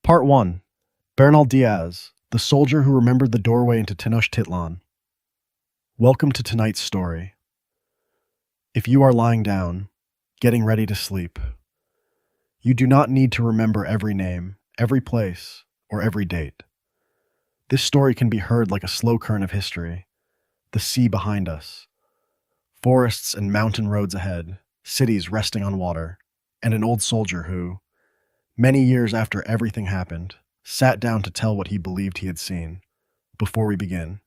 Part 1. Bernal Diaz, the soldier who remembered the doorway into Tenochtitlan. Welcome to tonight's story. If you are lying down, getting ready to sleep, you do not need to remember every name, every place, or every date. This story can be heard like a slow current of history. The sea behind us, forests and mountain roads ahead, cities resting on water, and an old soldier who, many years after everything happened, sat down to tell what he believed he had seen. Before we begin,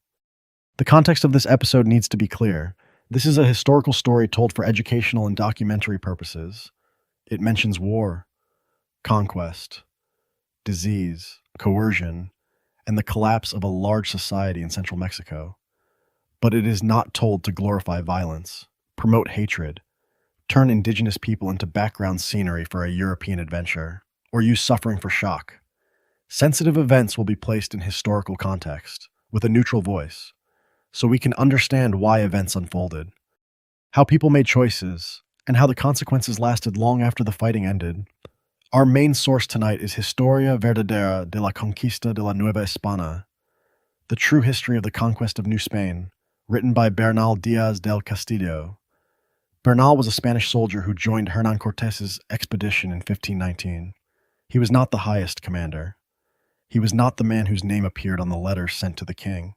the context of this episode needs to be clear. This is a historical story told for educational and documentary purposes. It mentions war, conquest, disease, coercion, and the collapse of a large society in central Mexico. But it is not told to glorify violence, promote hatred, turn indigenous people into background scenery for a European adventure, or use suffering for shock. Sensitive events will be placed in historical context, with a neutral voice, so we can understand why events unfolded, how people made choices, and how the consequences lasted long after the fighting ended. Our main source tonight is Historia Verdadera de la Conquista de la Nueva España, the true history of the conquest of New Spain, written by Bernal Diaz del Castillo. Bernal was a Spanish soldier who joined Hernan Cortes' expedition in 1519. He was not the highest commander. He was not the man whose name appeared on the letters sent to the king.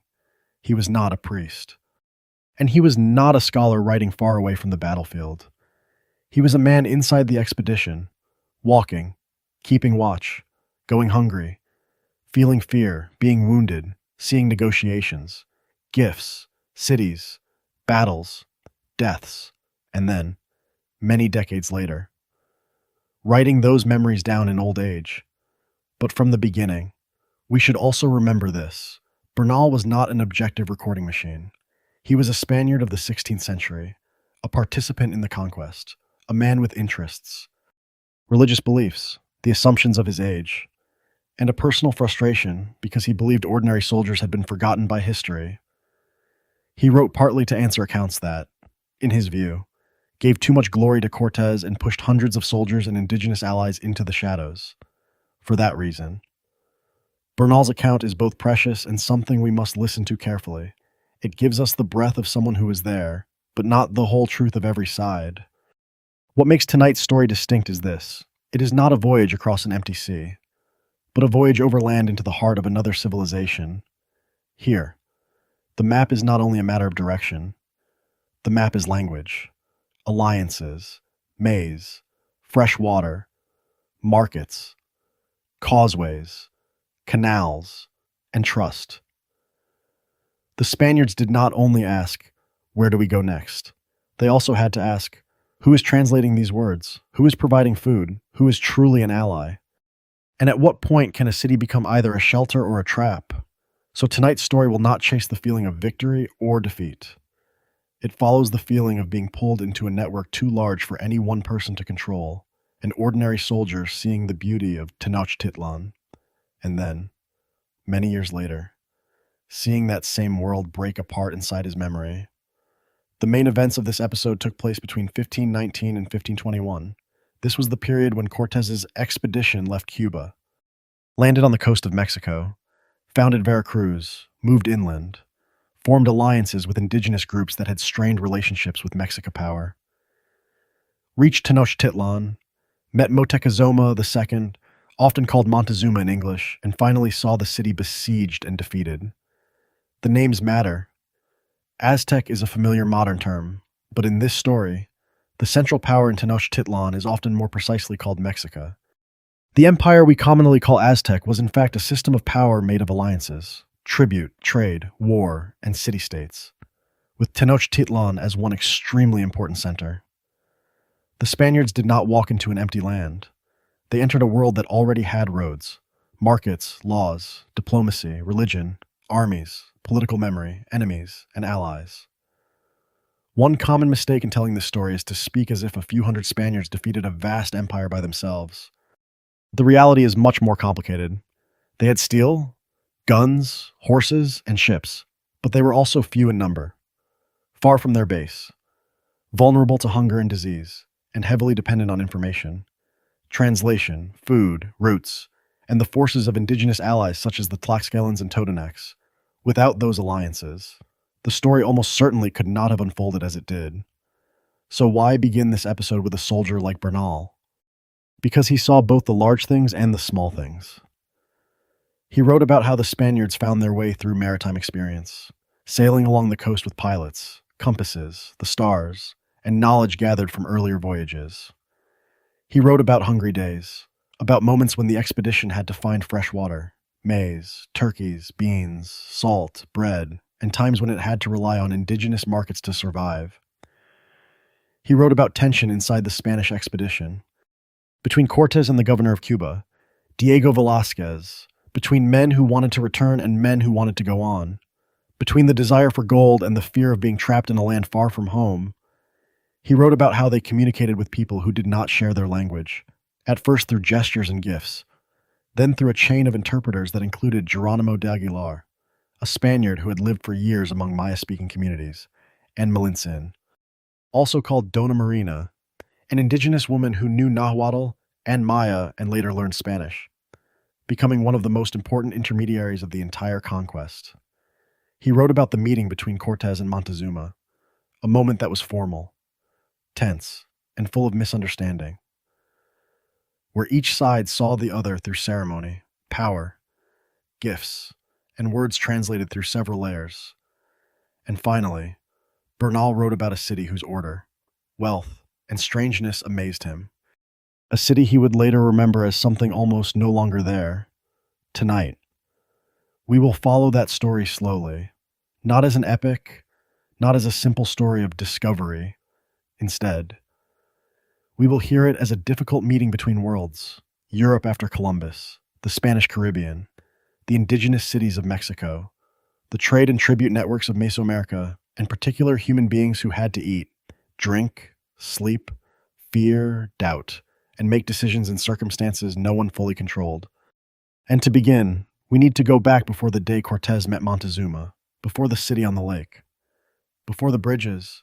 He was not a priest. And he was not a scholar writing far away from the battlefield. He was a man inside the expedition, walking, keeping watch, going hungry, feeling fear, being wounded, seeing negotiations, gifts, cities, battles, deaths, and then, many decades later, writing those memories down in old age. But from the beginning, we should also remember this. Bernal was not an objective recording machine. He was a Spaniard of the 16th century, a participant in the conquest, a man with interests, religious beliefs, the assumptions of his age, and a personal frustration because he believed ordinary soldiers had been forgotten by history. He wrote partly to answer accounts that, in his view, gave too much glory to Cortes and pushed hundreds of soldiers and indigenous allies into the shadows. For that reason, Bernal's account is both precious and something we must listen to carefully. It gives us the breath of someone who was there, but not the whole truth of every side. What makes tonight's story distinct is this. It is not a voyage across an empty sea, but a voyage overland into the heart of another civilization. Here, the map is not only a matter of direction. The map is language, alliances, maize, fresh water, markets, causeways, canals, and trust. The Spaniards did not only ask, "Where do we go next?" They also had to ask, who is translating these words? Who is providing food? Who is truly an ally? And at what point can a city become either a shelter or a trap? So tonight's story will not chase the feeling of victory or defeat. It follows the feeling of being pulled into a network too large for any one person to control, an ordinary soldier seeing the beauty of Tenochtitlan, and then, many years later, seeing that same world break apart inside his memory. The main events of this episode took place between 1519 and 1521. This was the period when Cortes' expedition left Cuba, landed on the coast of Mexico, founded Veracruz, moved inland, formed alliances with indigenous groups that had strained relationships with Mexica power, reached Tenochtitlan, met Moctezuma II, often called Montezuma in English, and finally saw the city besieged and defeated. The names matter. Aztec is a familiar modern term, but in this story, the central power in Tenochtitlan is often more precisely called Mexica. The empire we commonly call Aztec was in fact a system of power made of alliances, tribute, trade, war, and city-states, with Tenochtitlan as one extremely important center. The Spaniards did not walk into an empty land. They entered a world that already had roads, markets, laws, diplomacy, religion, armies, political memory, enemies, and allies. One common mistake in telling this story is to speak as if a few hundred Spaniards defeated a vast empire by themselves. The reality is much more complicated. They had steel, guns, horses, and ships, but they were also few in number, far from their base, vulnerable to hunger and disease, and heavily dependent on information, translation, food, routes, and the forces of indigenous allies such as the Tlaxcalans and Totonacs. Without those alliances, the story almost certainly could not have unfolded as it did. So why begin this episode with a soldier like Bernal? Because he saw both the large things and the small things. He wrote about how the Spaniards found their way through maritime experience, sailing along the coast with pilots, compasses, the stars, and knowledge gathered from earlier voyages. He wrote about hungry days, about moments when the expedition had to find fresh water, maize, turkeys, beans, salt, bread, and times when it had to rely on indigenous markets to survive. He wrote about tension inside the Spanish expedition, between Cortes and the governor of Cuba, Diego Velázquez, between men who wanted to return and men who wanted to go on, between the desire for gold and the fear of being trapped in a land far from home. He wrote about how they communicated with people who did not share their language, at first through gestures and gifts, then through a chain of interpreters that included Geronimo de Aguilar, a Spaniard who had lived for years among Maya-speaking communities, and Malintzin, also called Dona Marina, an indigenous woman who knew Nahuatl and Maya and later learned Spanish, becoming one of the most important intermediaries of the entire conquest. He wrote about the meeting between Cortes and Moctezuma, a moment that was formal, tense, and full of misunderstanding, where each side saw the other through ceremony, power, gifts, and words translated through several layers. And finally, Bernal wrote about a city whose order, wealth, and strangeness amazed him. A city he would later remember as something almost no longer there. Tonight, we will follow that story slowly, not as an epic, not as a simple story of discovery. Instead, we will hear it as a difficult meeting between worlds, Europe after Columbus, the Spanish Caribbean, the indigenous cities of Mexico, the trade and tribute networks of Mesoamerica, and particular human beings who had to eat, drink, sleep, fear, doubt, and make decisions in circumstances no one fully controlled. And to begin, we need to go back before the day Cortes met Montezuma, before the city on the lake, before the bridges,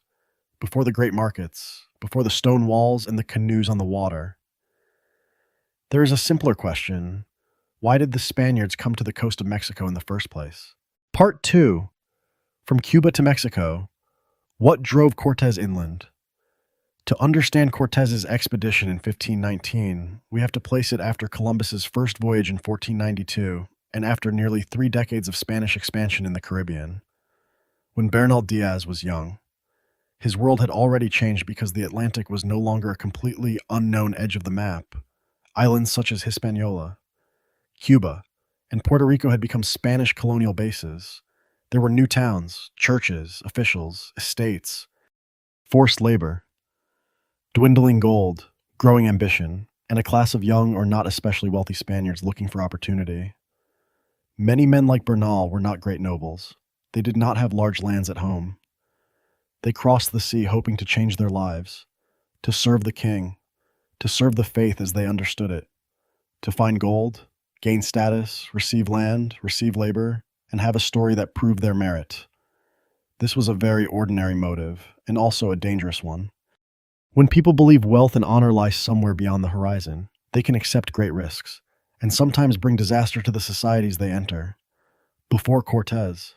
before the great markets, before the stone walls and the canoes on the water. There is a simpler question. Why did the Spaniards come to the coast of Mexico in the first place? Part 2. From Cuba to Mexico. What drove Cortes inland? To understand Cortes's expedition in 1519, we have to place it after Columbus's first voyage in 1492 and after nearly 3 decades of Spanish expansion in the Caribbean. When Bernal Diaz was young, his world had already changed because the Atlantic was no longer a completely unknown edge of the map. Islands such as Hispaniola, Cuba, and Puerto Rico had become Spanish colonial bases. There were new towns, churches, officials, estates, forced labor, dwindling gold, growing ambition, and a class of young or not especially wealthy Spaniards looking for opportunity. Many men like Bernal were not great nobles. They did not have large lands at home. They crossed the sea hoping to change their lives, to serve the king, to serve the faith as they understood it, to find gold, gain status, receive land, receive labor, and have a story that proved their merit. This was a very ordinary motive, and also a dangerous one. When people believe wealth and honor lie somewhere beyond the horizon, they can accept great risks, and sometimes bring disaster to the societies they enter. Before Cortes,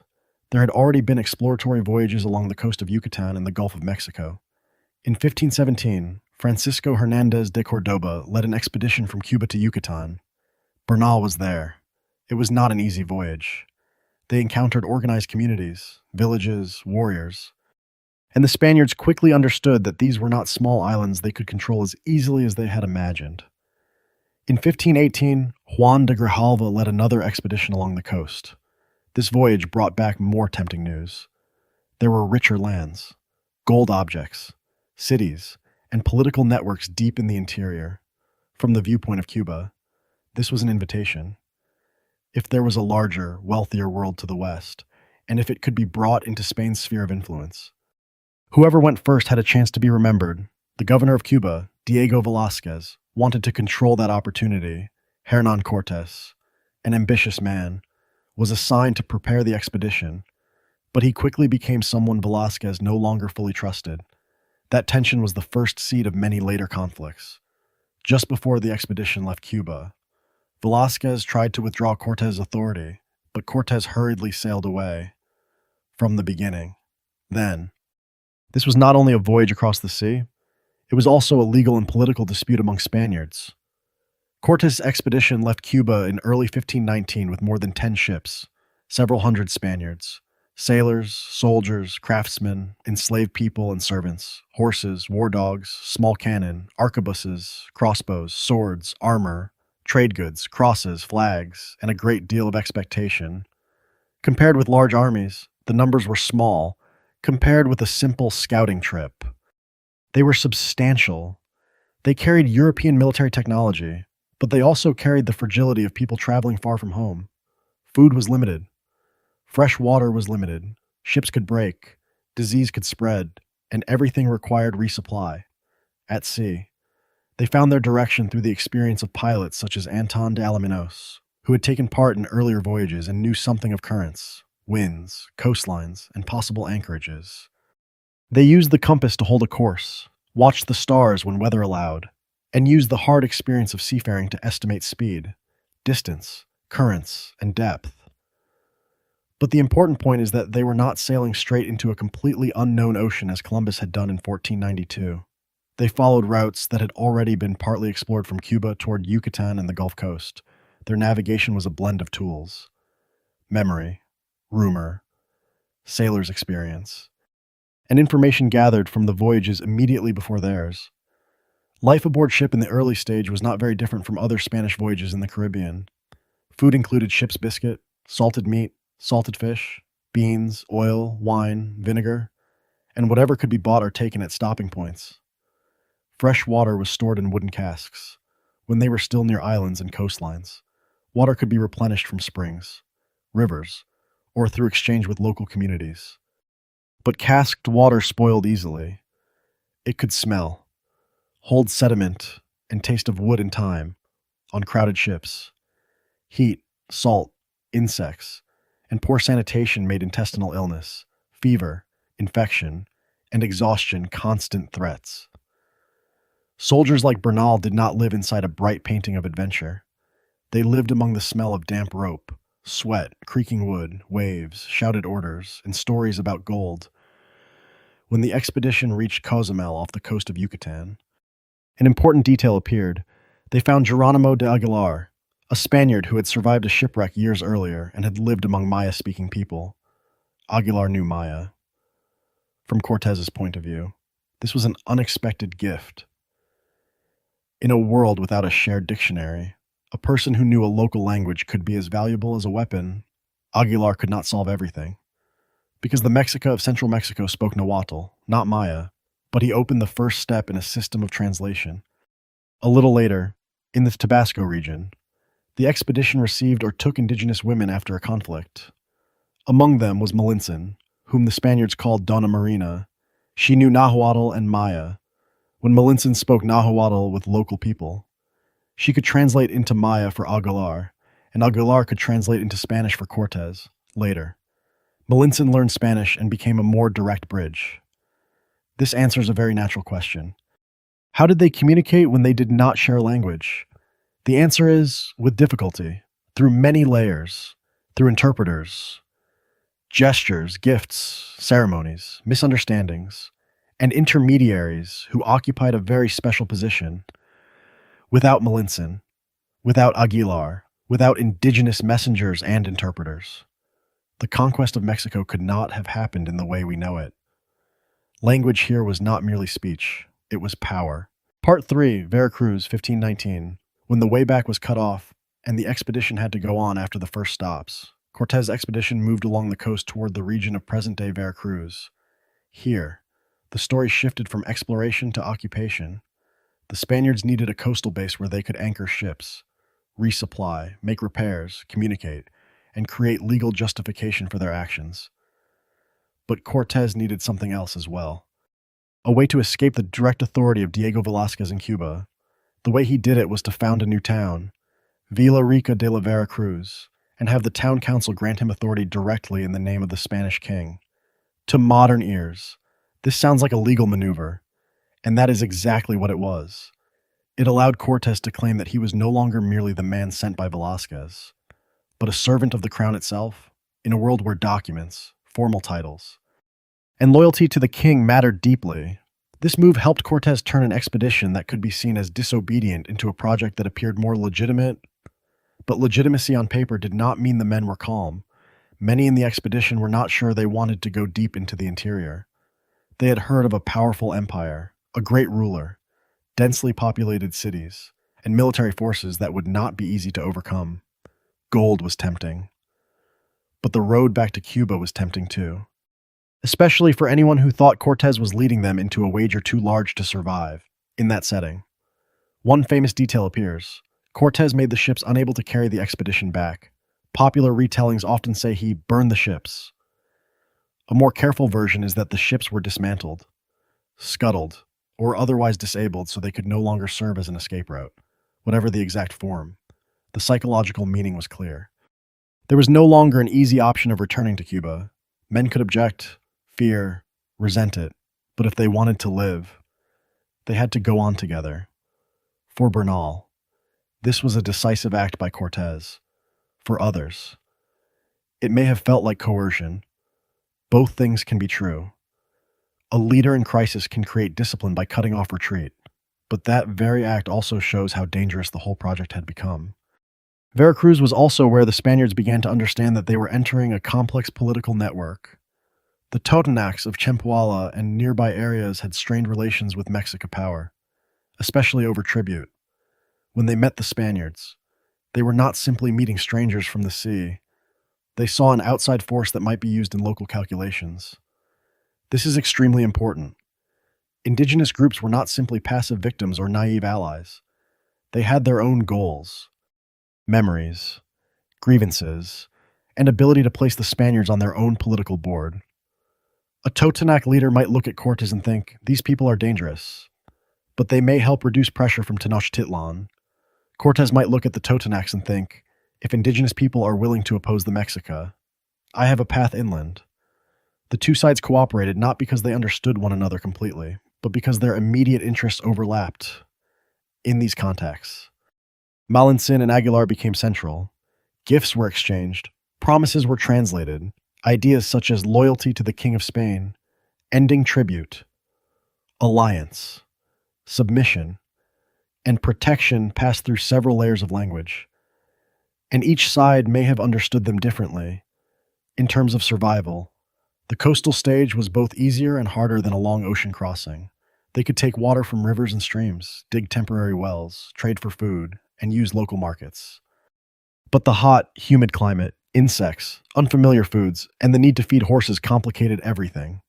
there had already been exploratory voyages along the coast of Yucatan and the Gulf of Mexico. In 1517, Francisco Hernández de Córdoba led an expedition from Cuba to Yucatan. Bernal was there. It was not an easy voyage. They encountered organized communities, villages, warriors, and the Spaniards quickly understood that these were not small islands they could control as easily as they had imagined. In 1518, Juan de Grijalva led another expedition along the coast. This voyage brought back more tempting news. There were richer lands, gold objects, cities, and political networks deep in the interior. From the viewpoint of Cuba, this was an invitation. If there was a larger, wealthier world to the west, and if it could be brought into Spain's sphere of influence. Whoever went first had a chance to be remembered. The governor of Cuba, Diego Velázquez, wanted to control that opportunity. Hernan Cortes, an ambitious man, was assigned to prepare the expedition, but he quickly became someone Velázquez no longer fully trusted. That tension was the first seed of many later conflicts. Just before the expedition left Cuba, Velázquez tried to withdraw Cortes' authority, but Cortes hurriedly sailed away from the beginning. Then, this was not only a voyage across the sea, it was also a legal and political dispute among Spaniards. Cortes' expedition left Cuba in early 1519 with more than 10 ships, several hundred Spaniards, sailors, soldiers, craftsmen, enslaved people and servants, horses, war dogs, small cannon, arquebuses, crossbows, swords, armor, trade goods, crosses, flags, and a great deal of expectation. Compared with large armies, the numbers were small, compared with a simple scouting trip. They were substantial. They carried European military technology, but they also carried the fragility of people traveling far from home. Food was limited. Fresh water was limited. Ships could break. Disease could spread. And everything required resupply. At sea, they found their direction through the experience of pilots such as Anton de Alaminos, who had taken part in earlier voyages and knew something of currents, winds, coastlines, and possible anchorages. They used the compass to hold a course, watched the stars when weather allowed, and used the hard experience of seafaring to estimate speed, distance, currents, and depth. But the important point is that they were not sailing straight into a completely unknown ocean as Columbus had done in 1492. They followed routes that had already been partly explored from Cuba toward Yucatan and the Gulf Coast. Their navigation was a blend of tools: memory, rumor, sailor's experience, and information gathered from the voyages immediately before theirs. Life aboard ship in the early stage was not very different from other Spanish voyages in the Caribbean. Food included ship's biscuit, salted meat, salted fish, beans, oil, wine, vinegar, and whatever could be bought or taken at stopping points. Fresh water was stored in wooden casks. When they were still near islands and coastlines, water could be replenished from springs, rivers, or through exchange with local communities. But casked water spoiled easily. It could smell, hold sediment, and taste of wood and thyme on crowded ships. Heat, salt, insects, and poor sanitation made intestinal illness, fever, infection, and exhaustion constant threats. Soldiers like Bernal did not live inside a bright painting of adventure. They lived among the smell of damp rope, sweat, creaking wood, waves, shouted orders, and stories about gold. When the expedition reached Cozumel off the coast of Yucatan, an important detail appeared. They found Geronimo de Aguilar, a Spaniard who had survived a shipwreck years earlier and had lived among Maya-speaking people. Aguilar knew Maya. From Cortes's point of view, this was an unexpected gift. In a world without a shared dictionary, a person who knew a local language could be as valuable as a weapon. Aguilar could not solve everything, because the Mexica of central Mexico spoke Nahuatl, not Maya, but he opened the first step in a system of translation. A little later, in the Tabasco region, the expedition received or took indigenous women after a conflict. Among them was Malintzin, whom the Spaniards called Donna Marina. She knew Nahuatl and Maya. When Malintzin spoke Nahuatl with local people, she could translate into Maya for Aguilar, and Aguilar could translate into Spanish for Cortes. Later, Malintzin learned Spanish and became a more direct bridge. This answers a very natural question. How did they communicate when they did not share language? The answer is, with difficulty, through many layers, through interpreters, gestures, gifts, ceremonies, misunderstandings, and intermediaries who occupied a very special position. Without Malintzin, without Aguilar, without indigenous messengers and interpreters, the conquest of Mexico could not have happened in the way we know it. Language here was not merely speech, it was power. Part 3, Veracruz, 1519. When the way back was cut off, and the expedition had to go on after the first stops, Cortes' expedition moved along the coast toward the region of present-day Veracruz. Here, the story shifted from exploration to occupation. The Spaniards needed a coastal base where they could anchor ships, resupply, make repairs, communicate, and create legal justification for their actions. But Cortes needed something else as well. A way to escape the direct authority of Diego Velázquez in Cuba. The way he did it was to found a new town, Villa Rica de la Veracruz, and have the town council grant him authority directly in the name of the Spanish king. To modern ears, this sounds like a legal maneuver, and that is exactly what it was. It allowed Cortes to claim that he was no longer merely the man sent by Velázquez, but a servant of the crown itself, in a world where documents, formal titles, and loyalty to the king mattered deeply. This move helped Cortes turn an expedition that could be seen as disobedient into a project that appeared more legitimate, but legitimacy on paper did not mean the men were calm. Many in the expedition were not sure they wanted to go deep into the interior. They had heard of a powerful empire, a great ruler, densely populated cities, and military forces that would not be easy to overcome. Gold was tempting. But the road back to Cuba was tempting too, especially for anyone who thought Cortes was leading them into a wager too large to survive. In that setting, one famous detail appears. Cortes made the ships unable to carry the expedition back. Popular retellings often say he burned the ships. A more careful version is that the ships were dismantled, scuttled, or otherwise disabled so they could no longer serve as an escape route. Whatever the exact form, the psychological meaning was clear. There was no longer an easy option of returning to Cuba. Men could object, fear, resent it, but if they wanted to live, they had to go on together. For Bernal, this was a decisive act by Cortes. For others, it may have felt like coercion. Both things can be true. A leader in crisis can create discipline by cutting off retreat, but that very act also shows how dangerous the whole project had become. Veracruz was also where the Spaniards began to understand that they were entering a complex political network. The Totonacs of Chempuala and nearby areas had strained relations with Mexican power, especially over tribute. When they met the Spaniards, they were not simply meeting strangers from the sea. They saw an outside force that might be used in local calculations. This is extremely important. Indigenous groups were not simply passive victims or naive allies. They had their own goals, memories, grievances, and ability to place the Spaniards on their own political board. A Totonac leader might look at Cortes and think, these people are dangerous, but they may help reduce pressure from Tenochtitlan. Cortes might look at the Totonacs and think, if indigenous people are willing to oppose the Mexica, I have a path inland. The two sides cooperated not because they understood one another completely, but because their immediate interests overlapped. In these contexts, Malintzin and Aguilar became central. Gifts were exchanged, promises were translated, ideas such as loyalty to the King of Spain, ending tribute, alliance, submission, and protection passed through several layers of language, and each side may have understood them differently. In terms of survival, the coastal stage was both easier and harder than a long ocean crossing. They could take water from rivers and streams, dig temporary wells, trade for food, and use local markets. But the hot, humid climate, insects, unfamiliar foods, and the need to feed horses complicated everything.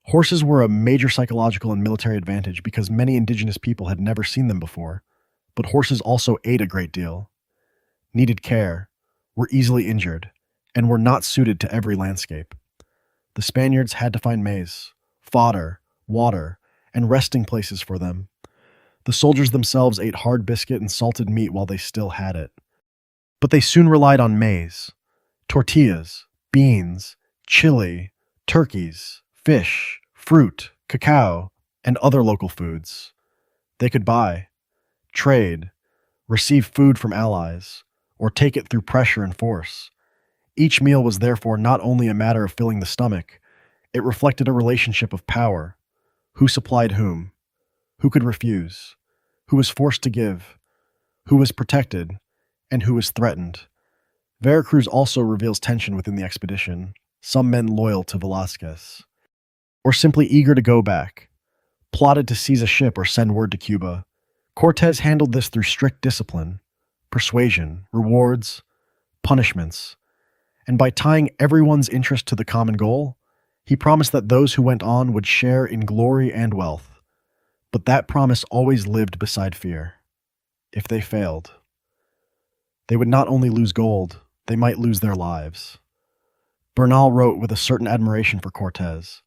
Horses were a major psychological and military advantage because many indigenous people had never seen them before, but horses also ate a great deal, needed care, were easily injured, and were not suited to every landscape. The Spaniards had to find maize, fodder, water, and resting places for them. The soldiers themselves ate hard biscuit and salted meat while they still had it. But they soon relied on maize, tortillas, beans, chili, turkeys, fish, fruit, cacao, and other local foods. They could buy, trade, receive food from allies, or take it through pressure and force. Each meal was therefore not only a matter of filling the stomach, it reflected a relationship of power. Who supplied whom? Who could refuse? Who was forced to give? Who was protected? And who was threatened? Veracruz also reveals tension within the expedition, some men loyal to Velázquez, or simply eager to go back, plotted to seize a ship or send word to Cuba. Cortes handled this through strict discipline, persuasion, rewards, punishments, and by tying everyone's interest to the common goal, he promised that those who went on would share in glory and wealth. But that promise always lived beside fear. If they failed, they would not only lose gold, they might lose their lives. Bernal wrote with a certain admiration for Cortes.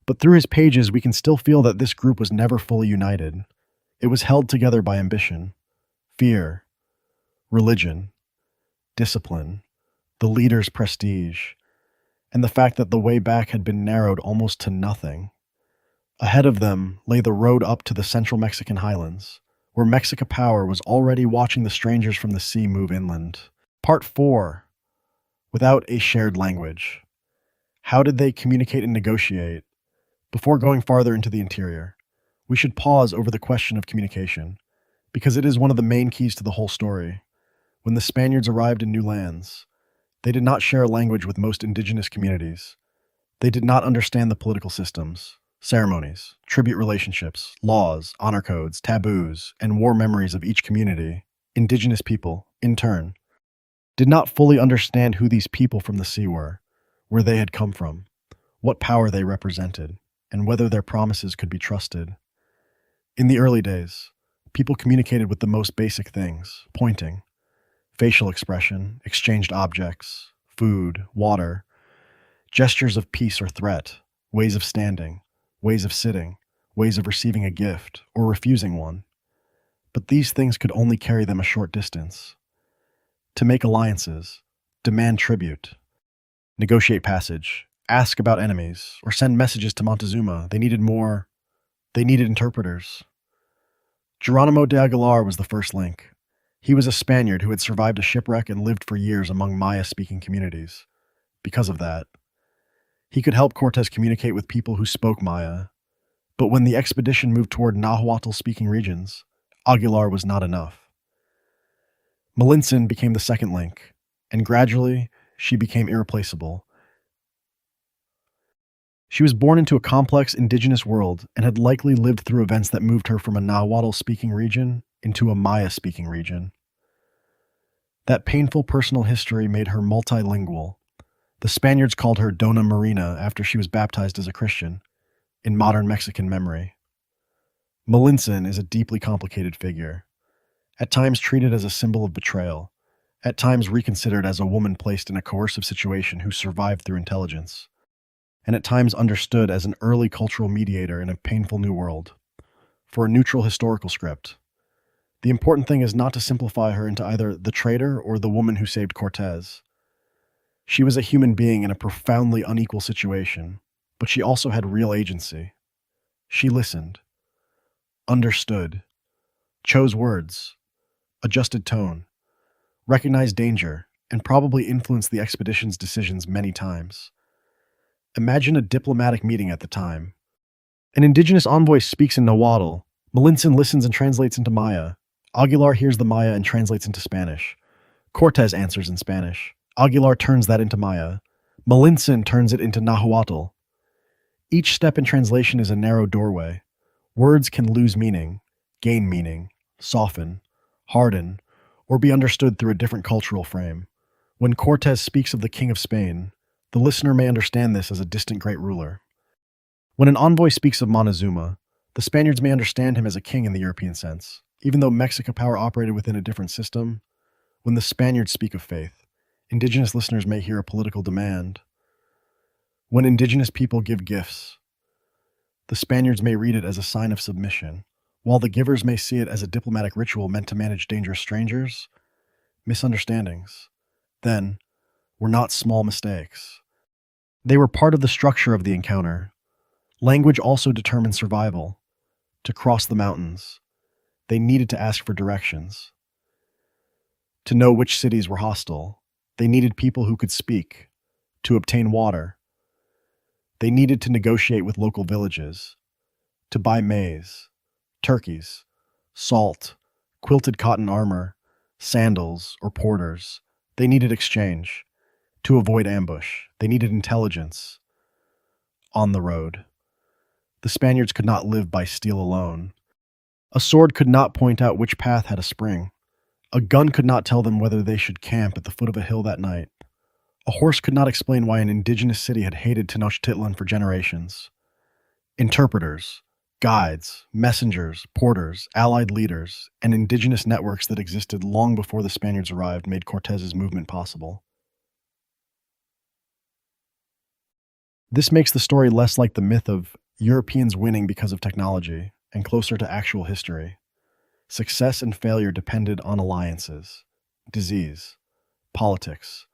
But through his pages, we can still feel that this group was never fully united. It was held together by ambition, fear, religion, discipline, the leader's prestige, and the fact that the way back had been narrowed almost to nothing. Ahead of them lay the road up to the central Mexican highlands, where Mexica power was already watching the strangers from the sea move inland. Part 4. Without a shared language. How did they communicate and negotiate? Before going farther into the interior, we should pause over the question of communication, because it is one of the main keys to the whole story. When the Spaniards arrived in new lands, they did not share a language with most indigenous communities. They did not understand the political systems, ceremonies, tribute relationships, laws, honor codes, taboos, and war memories of each community. Indigenous people, in turn, did not fully understand who these people from the sea were, where they had come from, what power they represented, and whether their promises could be trusted. In the early days, people communicated with the most basic things: pointing, facial expression, exchanged objects, food, water, gestures of peace or threat, ways of standing, ways of sitting, ways of receiving a gift or refusing one. But these things could only carry them a short distance. To make alliances, demand tribute, negotiate passage, ask about enemies, or send messages to Montezuma, they needed more. They needed interpreters. Geronimo de Aguilar was the first link. He was a Spaniard who had survived a shipwreck and lived for years among Maya-speaking communities. Because of that, he could help Cortes communicate with people who spoke Maya. But when the expedition moved toward Nahuatl-speaking regions, Aguilar was not enough. Malintzin became the second link, and gradually, she became irreplaceable. She was born into a complex indigenous world and had likely lived through events that moved her from a Nahuatl-speaking region into a Maya-speaking region. That painful personal history made her multilingual. The Spaniards called her Dona Marina after she was baptized as a Christian, in modern Mexican memory. Malintzin is a deeply complicated figure, at times treated as a symbol of betrayal, at times reconsidered as a woman placed in a coercive situation who survived through intelligence, and at times understood as an early cultural mediator in a painful new world. For a neutral historical script, the important thing is not to simplify her into either the traitor or the woman who saved Cortes. She was a human being in a profoundly unequal situation, but she also had real agency. She listened, understood, chose words, adjusted tone, recognized danger, and probably influenced the expedition's decisions many times. Imagine a diplomatic meeting at the time. An indigenous envoy speaks in Nahuatl. Malintzin listens and translates into Maya. Aguilar hears the Maya and translates into Spanish. Cortes answers in Spanish. Aguilar turns that into Maya. Malintzin turns it into Nahuatl. Each step in translation is a narrow doorway. Words can lose meaning, gain meaning, soften, harden, or be understood through a different cultural frame. When Cortes speaks of the King of Spain, the listener may understand this as a distant great ruler. When an envoy speaks of Montezuma, the Spaniards may understand him as a king in the European sense. Even though Mexica power operated within a different system, when the Spaniards speak of faith, indigenous listeners may hear a political demand. When indigenous people give gifts, the Spaniards may read it as a sign of submission, while the givers may see it as a diplomatic ritual meant to manage dangerous strangers. Misunderstandings, then, were not small mistakes. They were part of the structure of the encounter. Language also determined survival. To cross the mountains, they needed to ask for directions. To know which cities were hostile, they needed people who could speak. To obtain water, they needed to negotiate with local villages. To buy maize, turkeys, salt, quilted cotton armor, sandals, or porters, they needed exchange. To avoid ambush, they needed intelligence. On the road, the Spaniards could not live by steel alone. A sword could not point out which path had a spring. A gun could not tell them whether they should camp at the foot of a hill that night. A horse could not explain why an indigenous city had hated Tenochtitlan for generations. Interpreters, guides, messengers, porters, allied leaders, and indigenous networks that existed long before the Spaniards arrived made Cortes's movement possible. This makes the story less like the myth of Europeans winning because of technology and closer to actual history. Success and failure depended on alliances, disease, politics,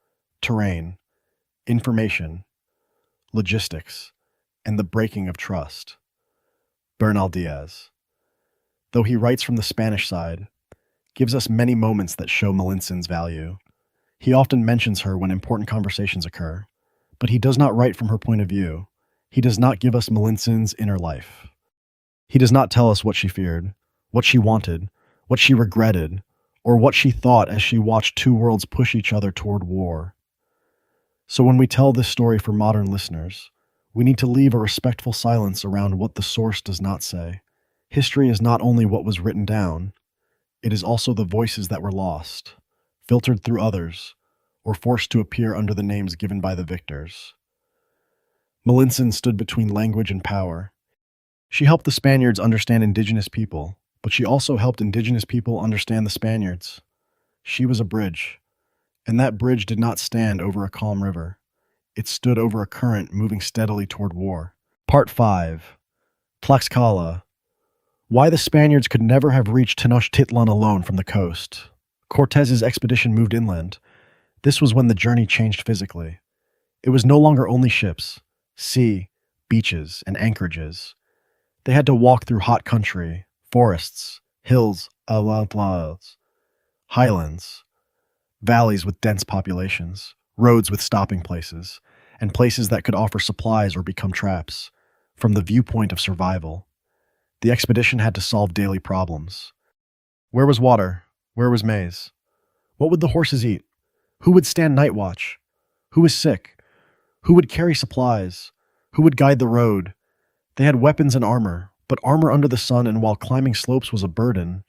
terrain, information, logistics, and the breaking of trust. Bernal Diaz. though he writes from the Spanish side, gives us many moments that show Malintzin's value. He often mentions her when important conversations occur, but he does not write from her point of view. He does not give us Malintzin's inner life. He does not tell us what she feared, what she wanted, what she regretted, or what she thought as she watched two worlds push each other toward war. So when we tell this story for modern listeners, we need to leave a respectful silence around what the source does not say. History is not only what was written down, it is also the voices that were lost, filtered through others, or forced to appear under the names given by the victors. Malintzin stood between language and power. She helped the Spaniards understand indigenous people, but she also helped indigenous people understand the Spaniards. She was a bridge, and that bridge did not stand over a calm river. It stood over a current moving steadily toward war. Part 5. Tlaxcala. Why the Spaniards could never have reached Tenochtitlan alone from the coast. Cortes's expedition moved inland. This was when the journey changed physically. It was no longer only ships, sea, beaches, and anchorages. They had to walk through hot country, forests, hills, highlands, valleys with dense populations, roads with stopping places, and places that could offer supplies or become traps. From the viewpoint of survival, the expedition had to solve daily problems. Where was water? Where was maize? What would the horses eat? Who would stand night watch? Who was sick? Who would carry supplies? Who would guide the road? They had weapons and armor, but armor under the sun and while climbing slopes was a burden.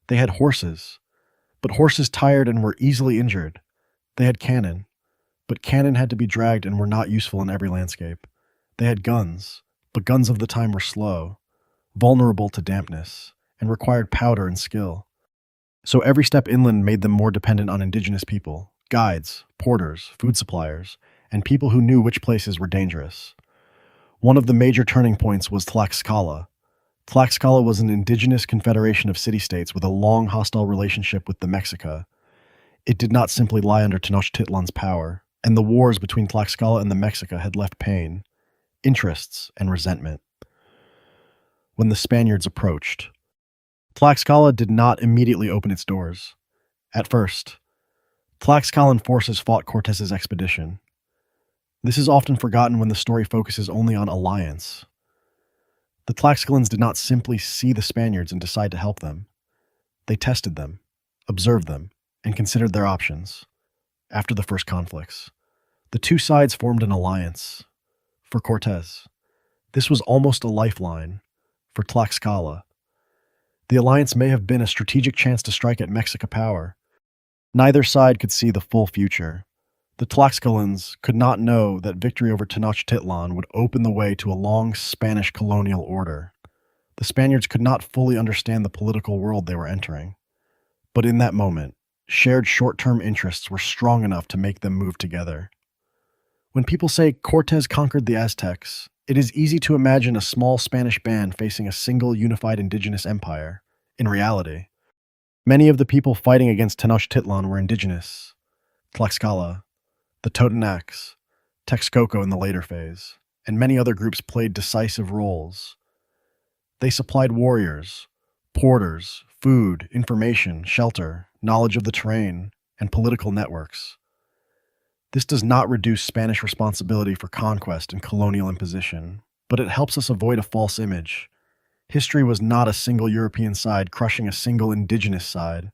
They had horses, but horses tired and were easily injured. They had cannon, but cannon had to be dragged and were not useful in every landscape. They had guns, but guns of the time were slow, vulnerable to dampness, and required powder and skill. So every step inland made them more dependent on indigenous people, guides, porters, food suppliers, and people who knew which places were dangerous. One of the major turning points was Tlaxcala. Tlaxcala was an indigenous confederation of city-states with a long hostile relationship with the Mexica. It did not simply lie under Tenochtitlan's power, and the wars between Tlaxcala and the Mexica had left pain, interests, and resentment. When the Spaniards approached, Tlaxcala did not immediately open its doors. At first, Tlaxcalan forces fought Cortes's expedition. This is often forgotten when the story focuses only on alliance. The Tlaxcalans did not simply see the Spaniards and decide to help them. They tested them, observed them, and considered their options. After the first conflicts, the two sides formed an alliance. For Cortes, this was almost a lifeline. For Tlaxcala, the alliance may have been a strategic chance to strike at Mexica power. Neither side could see the full future. The Tlaxcalans could not know that victory over Tenochtitlan would open the way to a long Spanish colonial order. The Spaniards could not fully understand the political world they were entering. But in that moment, shared short-term interests were strong enough to make them move together. When people say Cortes conquered the Aztecs, it is easy to imagine a small Spanish band facing a single unified indigenous empire. In reality, many of the people fighting against Tenochtitlan were indigenous. Tlaxcala, the Totonacs, Texcoco in the later phase, and many other groups played decisive roles. They supplied warriors, porters, food, information, shelter, knowledge of the terrain, and political networks. This does not reduce Spanish responsibility for conquest and colonial imposition, but it helps us avoid a false image. History was not a single European side crushing a single indigenous side.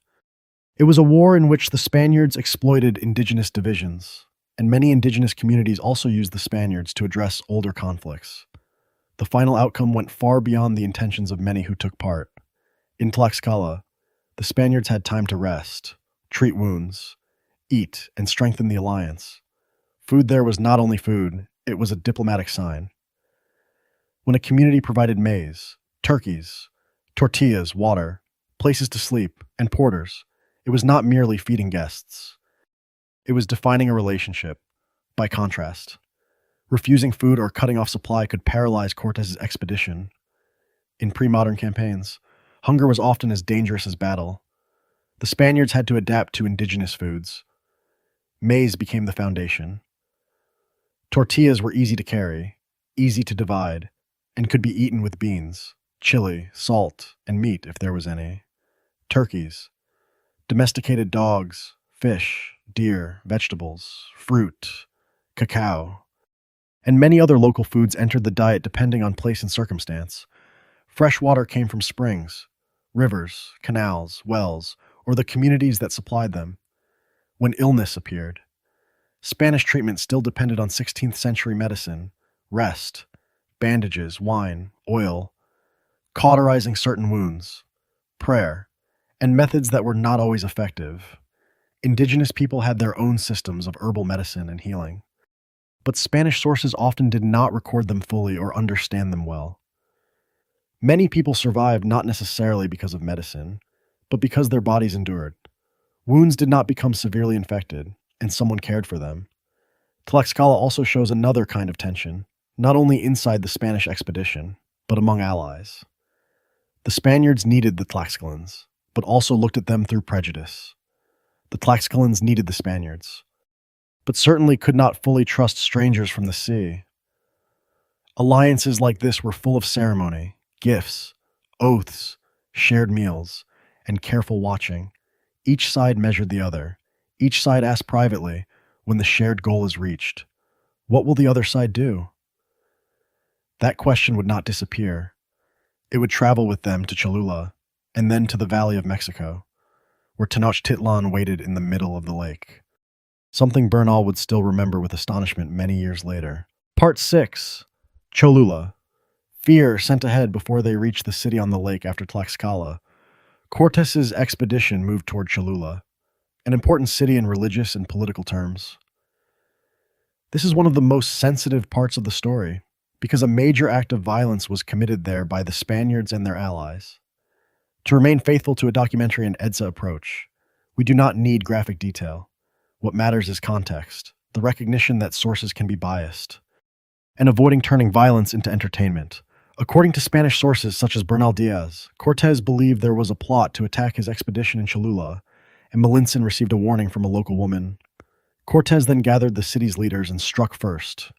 It was a war in which the Spaniards exploited indigenous divisions, and many indigenous communities also used the Spaniards to address older conflicts. The final outcome went far beyond the intentions of many who took part. In Tlaxcala, the Spaniards had time to rest, treat wounds, eat, and strengthen the alliance. Food there was not only food, it was a diplomatic sign. When a community provided maize, turkeys, tortillas, water, places to sleep, and porters, it was not merely feeding guests. It was defining a relationship. By contrast, refusing food or cutting off supply could paralyze Cortes's expedition. In pre-modern campaigns, hunger was often as dangerous as battle. The Spaniards had to adapt to indigenous foods. Maize became the foundation. Tortillas were easy to carry, easy to divide, and could be eaten with beans, chili, salt, and meat if there was any, turkeys, domesticated dogs, fish, deer, vegetables, fruit, cacao, and many other local foods entered the diet depending on place and circumstance. Fresh water came from springs, rivers, canals, wells, or the communities that supplied them. When illness appeared, Spanish treatment still depended on 16th century medicine, rest, bandages, wine, oil, cauterizing certain wounds, prayer, and methods that were not always effective. Indigenous people had their own systems of herbal medicine and healing, but Spanish sources often did not record them fully or understand them well. Many people survived not necessarily because of medicine, but because their bodies endured. Wounds did not become severely infected, and someone cared for them. Tlaxcala also shows another kind of tension, not only inside the Spanish expedition, but among allies. The Spaniards needed the Tlaxcalans, but also looked at them through prejudice. The Tlaxcalans needed the Spaniards, but certainly could not fully trust strangers from the sea. Alliances like this were full of ceremony, gifts, oaths, shared meals, and careful watching. Each side measured the other. Each side asked privately, when the shared goal is reached, what will the other side do? That question would not disappear. It would travel with them to Cholula, and then to the Valley of Mexico, where Tenochtitlan waited in the middle of the lake. Something Bernal would still remember with astonishment many years later. Part 6. Cholula. Fear sent ahead before they reached the city on the lake after Tlaxcala. Cortes's expedition moved toward Cholula, an important city in religious and political terms. This is one of the most sensitive parts of the story, because a major act of violence was committed there by the Spaniards and their allies. To remain faithful to a documentary and EDSA approach, we do not need graphic detail. What matters is context, the recognition that sources can be biased, and avoiding turning violence into entertainment. According to Spanish sources such as Bernal Diaz, Cortes believed there was a plot to attack his expedition in Cholula, and Malintzin received a warning from a local woman. Cortes then gathered the city's leaders and struck first.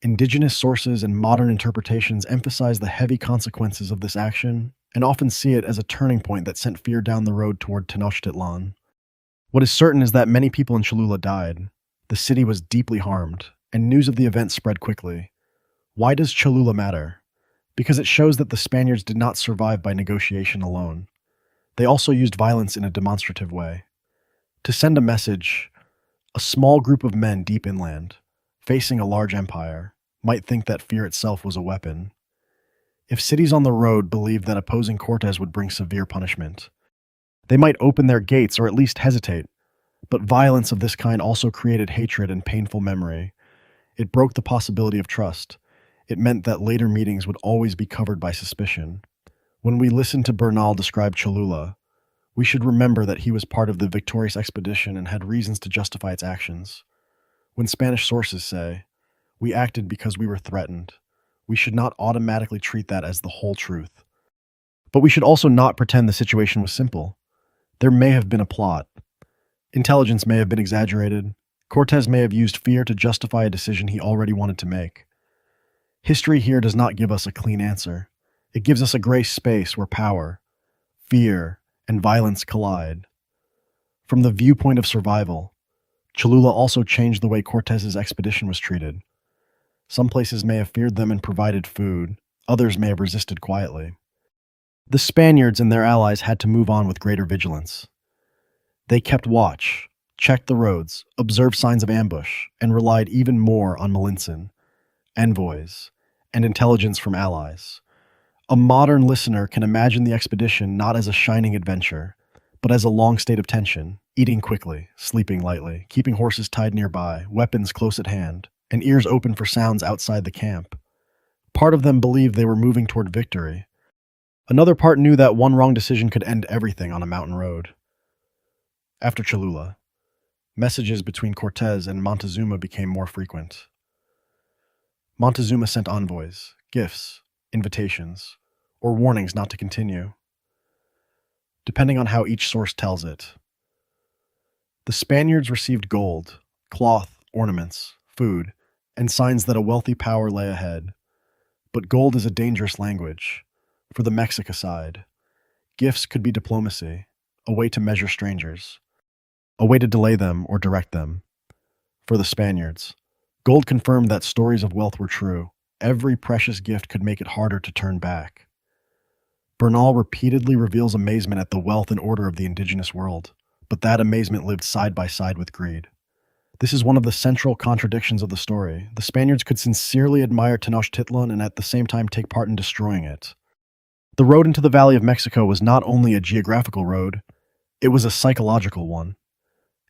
Indigenous sources and modern interpretations emphasize the heavy consequences of this action and often see it as a turning point that sent fear down the road toward Tenochtitlan. What is certain is that many people in Cholula died. The city was deeply harmed, and news of the event spread quickly. Why does Cholula matter? Because it shows that the Spaniards did not survive by negotiation alone. They also used violence in a demonstrative way. To send a message, a small group of men deep inland, facing a large empire, might think that fear itself was a weapon. If cities on the road believed that opposing Cortes would bring severe punishment, they might open their gates or at least hesitate. But violence of this kind also created hatred and painful memory. It broke the possibility of trust. It meant that later meetings would always be covered by suspicion. When we listen to Bernal describe Cholula, we should remember that he was part of the victorious expedition and had reasons to justify its actions. When Spanish sources say, "We acted because we were threatened," we should not automatically treat that as the whole truth. But we should also not pretend the situation was simple. There may have been a plot. Intelligence may have been exaggerated. Cortes may have used fear to justify a decision he already wanted to make. History here does not give us a clean answer. It gives us a gray space where power, fear, and violence collide. From the viewpoint of survival, Cholula also changed the way Cortes's expedition was treated. Some places may have feared them and provided food. Others may have resisted quietly. The Spaniards and their allies had to move on with greater vigilance. They kept watch, checked the roads, observed signs of ambush, and relied even more on Malintzin, envoys, and intelligence from allies. A modern listener can imagine the expedition not as a shining adventure, but as a long state of tension, eating quickly, sleeping lightly, keeping horses tied nearby, weapons close at hand, and ears open for sounds outside the camp. Part of them believed they were moving toward victory. Another part knew that one wrong decision could end everything on a mountain road. After Cholula, messages between Cortes and Moctezuma became more frequent. Moctezuma sent envoys, gifts, invitations, or warnings not to continue, depending on how each source tells it. The Spaniards received gold, cloth, ornaments, food, and signs that a wealthy power lay ahead. But gold is a dangerous language. For the Mexica side, gifts could be diplomacy, a way to measure strangers, a way to delay them or direct them. For the Spaniards, gold confirmed that stories of wealth were true. Every precious gift could make it harder to turn back. Bernal repeatedly reveals amazement at the wealth and order of the indigenous world, but that amazement lived side by side with greed. This is one of the central contradictions of the story. The Spaniards could sincerely admire Tenochtitlan and at the same time take part in destroying it. The road into the Valley of Mexico was not only a geographical road, it was a psychological one.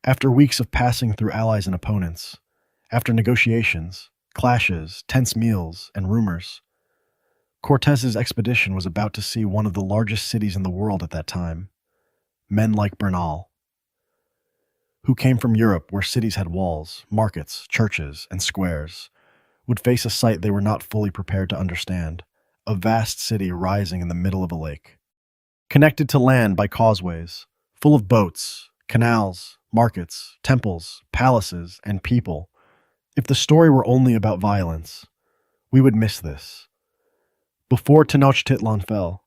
After weeks of passing through allies and opponents, after negotiations, clashes, tense meals, and rumors, Cortes's expedition was about to see one of the largest cities in the world at that time. Men like Bernal, who came from Europe where cities had walls, markets, churches, and squares, would face a sight they were not fully prepared to understand: a vast city rising in the middle of a lake, connected to land by causeways, full of boats, canals, markets, temples, palaces, and people. If the story were only about violence, we would miss this. Before Tenochtitlan fell,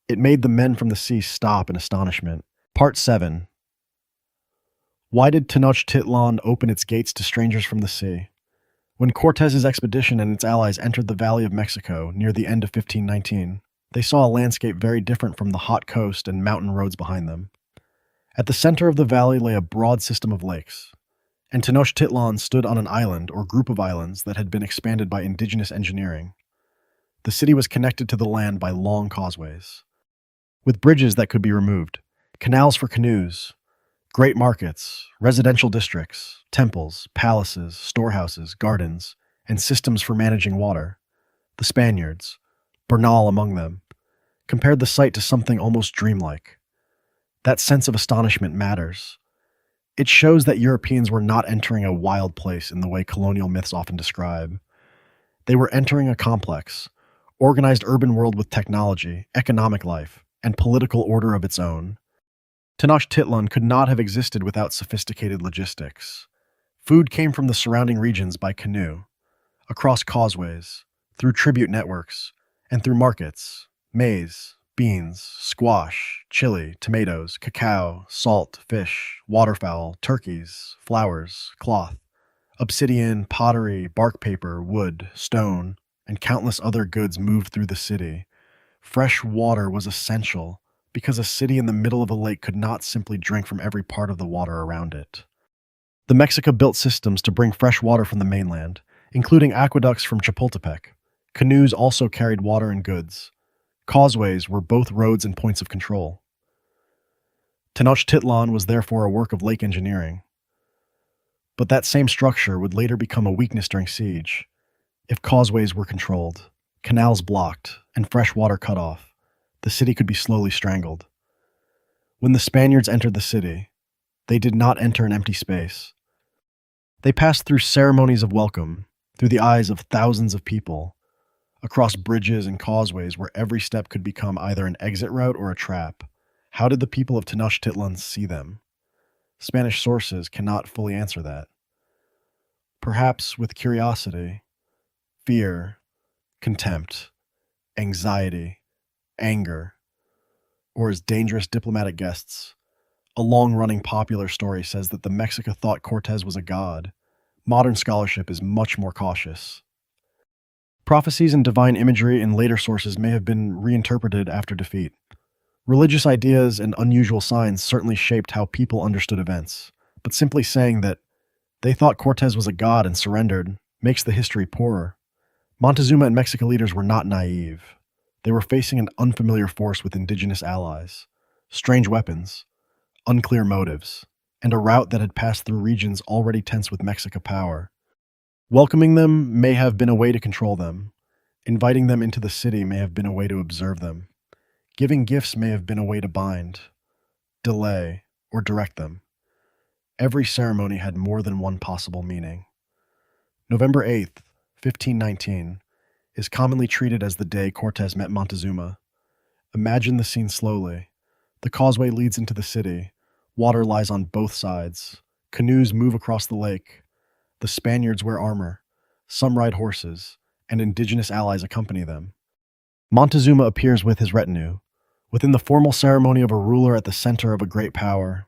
it made the men from the sea stop in astonishment. Part 7. Why did Tenochtitlan open its gates to strangers from the sea? When Cortes's expedition and its allies entered the Valley of Mexico near the end of 1519, they saw a landscape very different from the hot coast and mountain roads behind them. At the center of the valley lay a broad system of lakes, and Tenochtitlan stood on an island or group of islands that had been expanded by indigenous engineering. The city was connected to the land by long causeways, with bridges that could be removed, canals for canoes, great markets, residential districts, temples, palaces, storehouses, gardens, and systems for managing water. The Spaniards, Bernal among them, compared the sight to something almost dreamlike. That sense of astonishment matters. It shows that Europeans were not entering a wild place in the way colonial myths often describe. They were entering a complex, organized urban world with technology, economic life, and political order of its own. Tenochtitlan could not have existed without sophisticated logistics. Food came from the surrounding regions by canoe, across causeways, through tribute networks, and through markets: maize, beans, squash, chili, tomatoes, cacao, salt, fish, waterfowl, turkeys, flowers, cloth, obsidian, pottery, bark paper, wood, stone, and countless other goods moved through the city. Fresh water was essential, because a city in the middle of a lake could not simply drink from every part of the water around it. The Mexica built systems to bring fresh water from the mainland, including aqueducts from Chapultepec. Canoes also carried water and goods. Causeways were both roads and points of control. Tenochtitlan was therefore a work of lake engineering. But that same structure would later become a weakness during siege. If causeways were controlled, canals blocked, and fresh water cut off, the city could be slowly strangled. When the Spaniards entered the city, they did not enter an empty space. They passed through ceremonies of welcome, through the eyes of thousands of people, across bridges and causeways where every step could become either an exit route or a trap. How did the people of Tenochtitlan see them? Spanish sources cannot fully answer that. Perhaps with curiosity, fear, contempt, anxiety, anger, or as dangerous diplomatic guests. A long-running popular story says that the Mexica thought Cortes was a god. Modern scholarship is much more cautious. Prophecies and divine imagery in later sources may have been reinterpreted after defeat. Religious ideas and unusual signs certainly shaped how people understood events, but simply saying that they thought Cortes was a god and surrendered makes the history poorer. Montezuma and Mexica leaders were not naive. They were facing an unfamiliar force with indigenous allies, strange weapons, unclear motives, and a route that had passed through regions already tense with Mexica power. Welcoming them may have been a way to control them. Inviting them into the city may have been a way to observe them. Giving gifts may have been a way to bind, delay, or direct them. Every ceremony had more than one possible meaning. November 8th, 1519, is commonly treated as the day Cortes met Montezuma. Imagine the scene slowly. The causeway leads into the city. Water lies on both sides. Canoes move across the lake. The Spaniards wear armor. Some ride horses, and indigenous allies accompany them. Montezuma appears with his retinue, within the formal ceremony of a ruler at the center of a great power.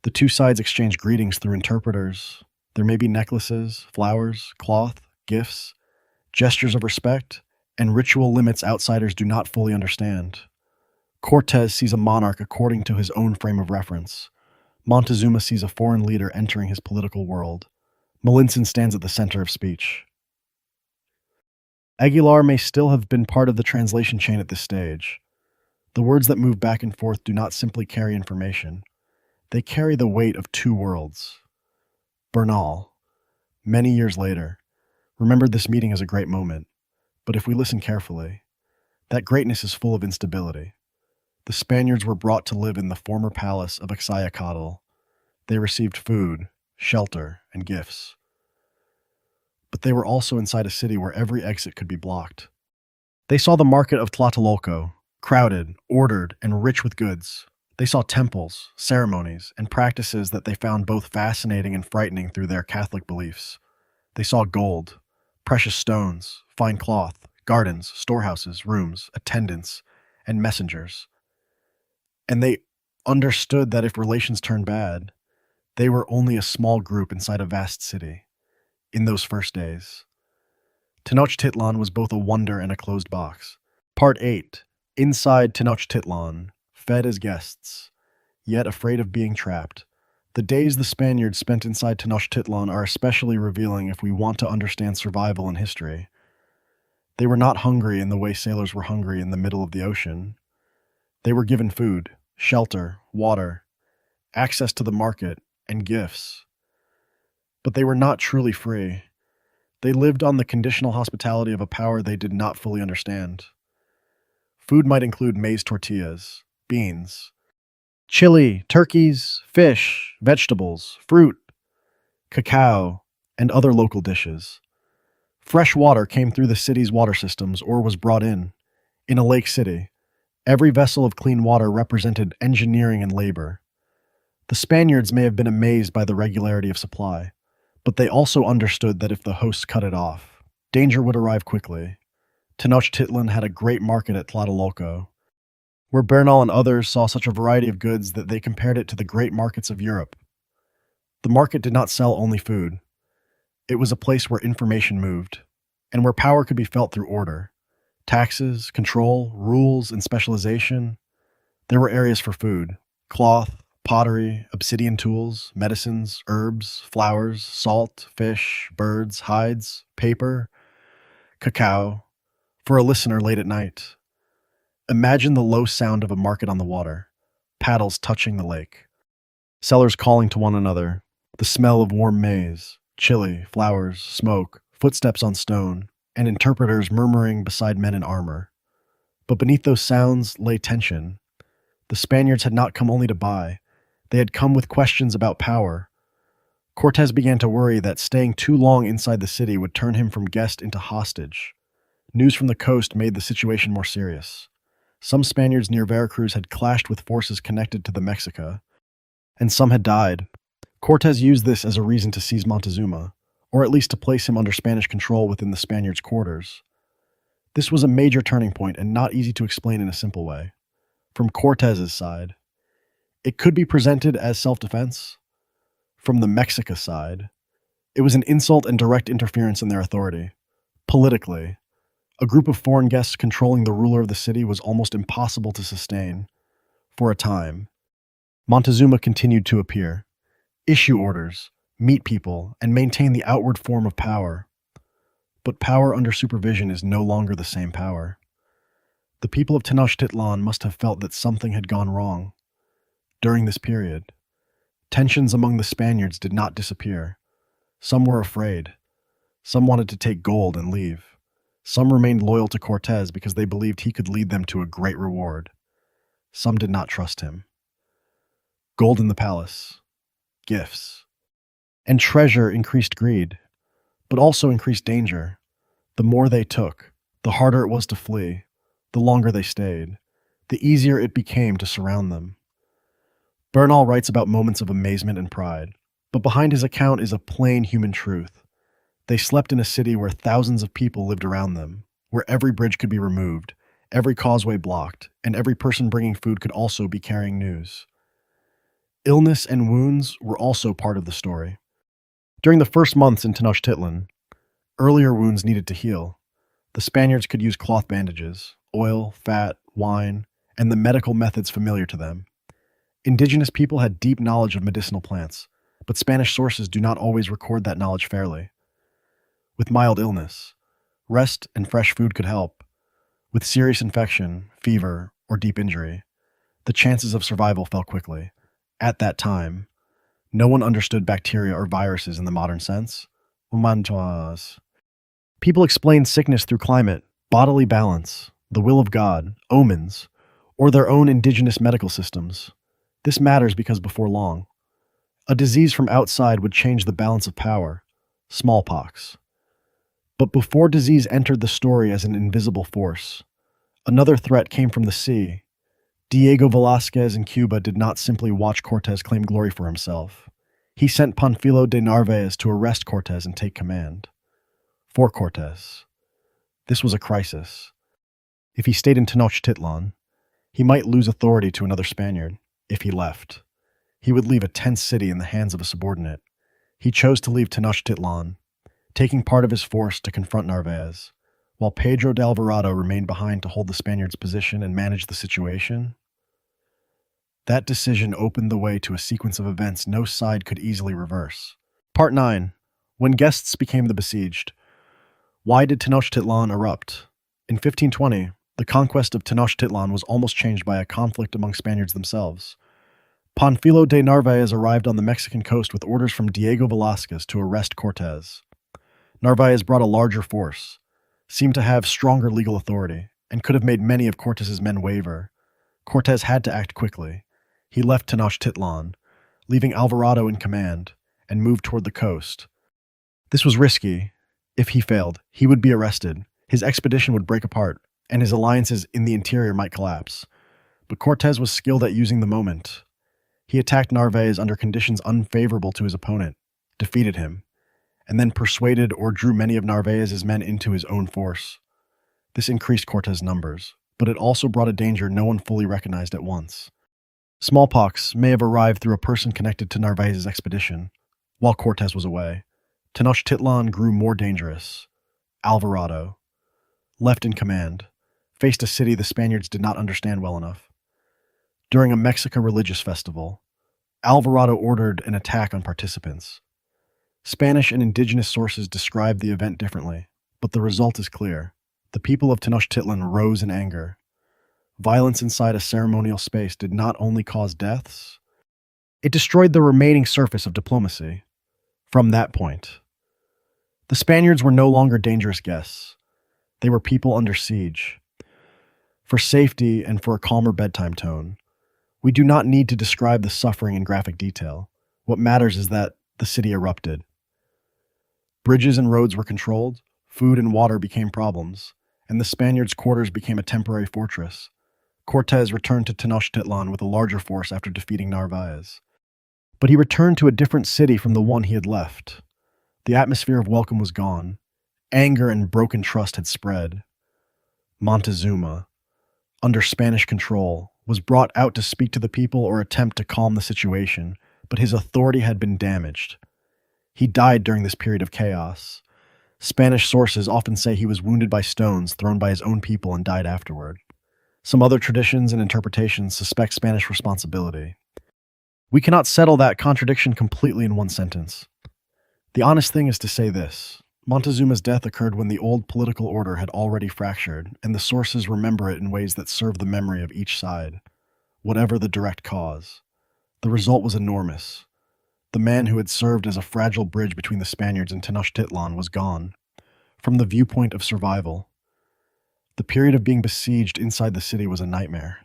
The two sides exchange greetings through interpreters. There may be necklaces, flowers, cloth, gifts, gestures of respect, and ritual limits outsiders do not fully understand. Cortes sees a monarch according to his own frame of reference. Montezuma sees a foreign leader entering his political world. Malintzin stands at the center of speech. Aguilar may still have been part of the translation chain at this stage. The words that move back and forth do not simply carry information. They carry the weight of two worlds. Bernal, many years later, remembered this meeting as a great moment, but if we listen carefully, that greatness is full of instability. The Spaniards were brought to live in the former palace of Tlaxcala. They received food, shelter, and gifts. But they were also inside a city where every exit could be blocked. They saw the market of Tlatelolco, crowded, ordered, and rich with goods. They saw temples, ceremonies, and practices that they found both fascinating and frightening through their Catholic beliefs. They saw gold, precious stones, fine cloth, gardens, storehouses, rooms, attendants, and messengers. And they understood that if relations turned bad, they were only a small group inside a vast city. In those first days, Tenochtitlan was both a wonder and a closed box. Part 8. Inside Tenochtitlan, fed as guests, yet afraid of being trapped. The days the Spaniards spent inside Tenochtitlan are especially revealing if we want to understand survival in history. They were not hungry in the way sailors were hungry in the middle of the ocean. They were given food, shelter, water, access to the market, and gifts. But they were not truly free. They lived on the conditional hospitality of a power they did not fully understand. Food might include maize tortillas, beans, chili, turkeys, fish, vegetables, fruit, cacao, and other local dishes. Fresh water came through the city's water systems or was brought in. In a lake city, every vessel of clean water represented engineering and labor. The Spaniards may have been amazed by the regularity of supply, but they also understood that if the hosts cut it off, danger would arrive quickly. Tenochtitlan had a great market at Tlatelolco, where Bernal and others saw such a variety of goods that they compared it to the great markets of Europe. The market did not sell only food. It was a place where information moved, and where power could be felt through order. Taxes, control, rules, and specialization. There were areas for food, cloth, pottery, obsidian tools, medicines, herbs, flowers, salt, fish, birds, hides, paper, cacao. For a listener late at night, imagine the low sound of a market on the water, paddles touching the lake, sellers calling to one another, the smell of warm maize, chili, flowers, smoke, footsteps on stone, and interpreters murmuring beside men in armor. But beneath those sounds lay tension. The Spaniards had not come only to buy. They had come with questions about power. Cortes began to worry that staying too long inside the city would turn him from guest into hostage. News from the coast made the situation more serious. Some Spaniards near Veracruz had clashed with forces connected to the Mexica, and some had died. Cortes used this as a reason to seize Montezuma, or at least to place him under Spanish control within the Spaniards' quarters. This was a major turning point and not easy to explain in a simple way. From Cortes's side, it could be presented as self-defense. From the Mexica side, it was an insult and direct interference in their authority. Politically, a group of foreign guests controlling the ruler of the city was almost impossible to sustain. For a time, Montezuma continued to appear, issue orders, meet people, and maintain the outward form of power. But power under supervision is no longer the same power. The people of Tenochtitlan must have felt that something had gone wrong. During this period, tensions among the Spaniards did not disappear. Some were afraid. Some wanted to take gold and leave. Some remained loyal to Cortes because they believed he could lead them to a great reward. Some did not trust him. Gold in the palace, gifts, and treasure increased greed, but also increased danger. The more they took, the harder it was to flee. The longer they stayed, the easier it became to surround them. Bernal writes about moments of amazement and pride, but behind his account is a plain human truth. They slept in a city where thousands of people lived around them, where every bridge could be removed, every causeway blocked, and every person bringing food could also be carrying news. Illness and wounds were also part of the story. During the first months in Tenochtitlan, earlier wounds needed to heal. The Spaniards could use cloth bandages, oil, fat, wine, and the medical methods familiar to them. Indigenous people had deep knowledge of medicinal plants, but Spanish sources do not always record that knowledge fairly. With mild illness, rest and fresh food could help. With serious infection, fever, or deep injury, the chances of survival fell quickly. At that time, no one understood bacteria or viruses in the modern sense. People explained sickness through climate, bodily balance, the will of God, omens, or their own indigenous medical systems. This matters because before long, a disease from outside would change the balance of power, smallpox. But before disease entered the story as an invisible force, another threat came from the sea. Diego Velázquez in Cuba did not simply watch Cortes claim glory for himself. He sent Panfilo de Narvaez to arrest Cortes and take command. For Cortes, this was a crisis. If he stayed in Tenochtitlan, he might lose authority to another Spaniard. If he left, he would leave a tense city in the hands of a subordinate. He chose to leave Tenochtitlan, taking part of his force to confront Narvaez, while Pedro de Alvarado remained behind to hold the Spaniards' position and manage the situation. That decision opened the way to a sequence of events no side could easily reverse. Part 9. When guests became the besieged. Why did Tenochtitlan erupt? In 1520, the conquest of Tenochtitlan was almost changed by a conflict among Spaniards themselves. Panfilo de Narvaez arrived on the Mexican coast with orders from Diego Velázquez to arrest Cortes. Narvaez brought a larger force, seemed to have stronger legal authority, and could have made many of Cortes's men waver. Cortes had to act quickly. He left Tenochtitlan, leaving Alvarado in command, and moved toward the coast. This was risky. If he failed, he would be arrested, his expedition would break apart, and his alliances in the interior might collapse. But Cortes was skilled at using the moment. He attacked Narvaez under conditions unfavorable to his opponent, defeated him, and then persuaded or drew many of Narvaez's men into his own force. This increased Cortes' numbers, but it also brought a danger no one fully recognized at once. Smallpox may have arrived through a person connected to Narvaez's expedition, while Cortes was away. Tenochtitlan grew more dangerous. Alvarado, left in command, faced a city the Spaniards did not understand well enough. During a Mexica religious festival, Alvarado ordered an attack on participants. Spanish and indigenous sources describe the event differently, but the result is clear. The people of Tenochtitlan rose in anger. Violence inside a ceremonial space did not only cause deaths, it destroyed the remaining surface of diplomacy. From that point, the Spaniards were no longer dangerous guests. They were people under siege. For safety and for a calmer bedtime tone, we do not need to describe the suffering in graphic detail. What matters is that the city erupted. Bridges and roads were controlled, food and water became problems, and the Spaniards' quarters became a temporary fortress. Cortes returned to Tenochtitlan with a larger force after defeating Narvaez. But he returned to a different city from the one he had left. The atmosphere of welcome was gone. Anger and broken trust had spread. Moctezuma, under Spanish control, was brought out to speak to the people or attempt to calm the situation, but his authority had been damaged. He died during this period of chaos. Spanish sources often say he was wounded by stones thrown by his own people and died afterward. Some other traditions and interpretations suspect Spanish responsibility. We cannot settle that contradiction completely in one sentence. The honest thing is to say this. Montezuma's death occurred when the old political order had already fractured, and the sources remember it in ways that serve the memory of each side, whatever the direct cause. The result was enormous. The man who had served as a fragile bridge between the Spaniards and Tenochtitlan was gone. From the viewpoint of survival, the period of being besieged inside the city was a nightmare.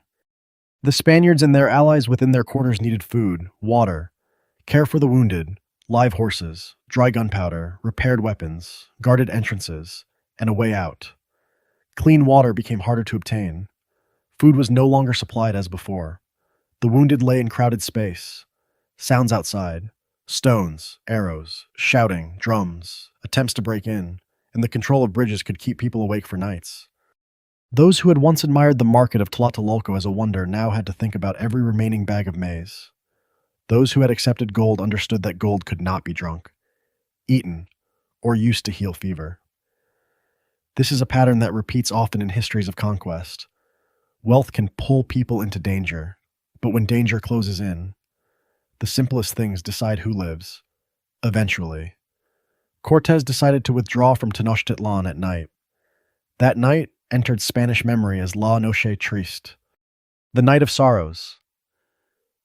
The Spaniards and their allies within their quarters needed food, water, care for the wounded, live horses, dry gunpowder, repaired weapons, guarded entrances, and a way out. Clean water became harder to obtain. Food was no longer supplied as before. The wounded lay in crowded space. Sounds outside, stones, arrows, shouting, drums, attempts to break in, and the control of bridges could keep people awake for nights. Those who had once admired the market of Tlatelolco as a wonder now had to think about every remaining bag of maize. Those who had accepted gold understood that gold could not be drunk, eaten, or used to heal fever. This is a pattern that repeats often in histories of conquest. Wealth can pull people into danger, but when danger closes in, the simplest things decide who lives. Eventually, Cortes decided to withdraw from Tenochtitlan at night. That night entered Spanish memory as La Noche Triste, the Night of Sorrows.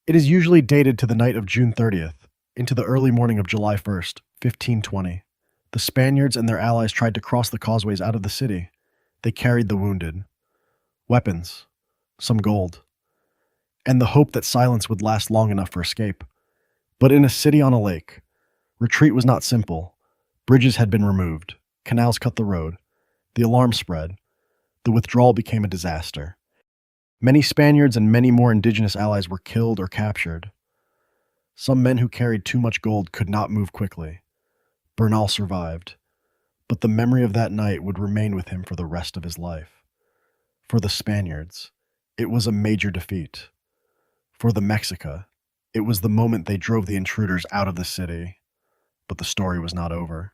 It is usually dated to the night of June 30th, into the early morning of July 1st, 1520. The Spaniards and their allies tried to cross the causeways out of the city. They carried the wounded, weapons, some gold, and the hope that silence would last long enough for escape. But in a city on a lake, retreat was not simple. Bridges had been removed, canals cut the road, the alarm spread, the withdrawal became a disaster. Many Spaniards and many more indigenous allies were killed or captured. Some men who carried too much gold could not move quickly. Bernal survived, but the memory of that night would remain with him for the rest of his life. For the Spaniards, it was a major defeat. For the Mexica, it was the moment they drove the intruders out of the city. But the story was not over.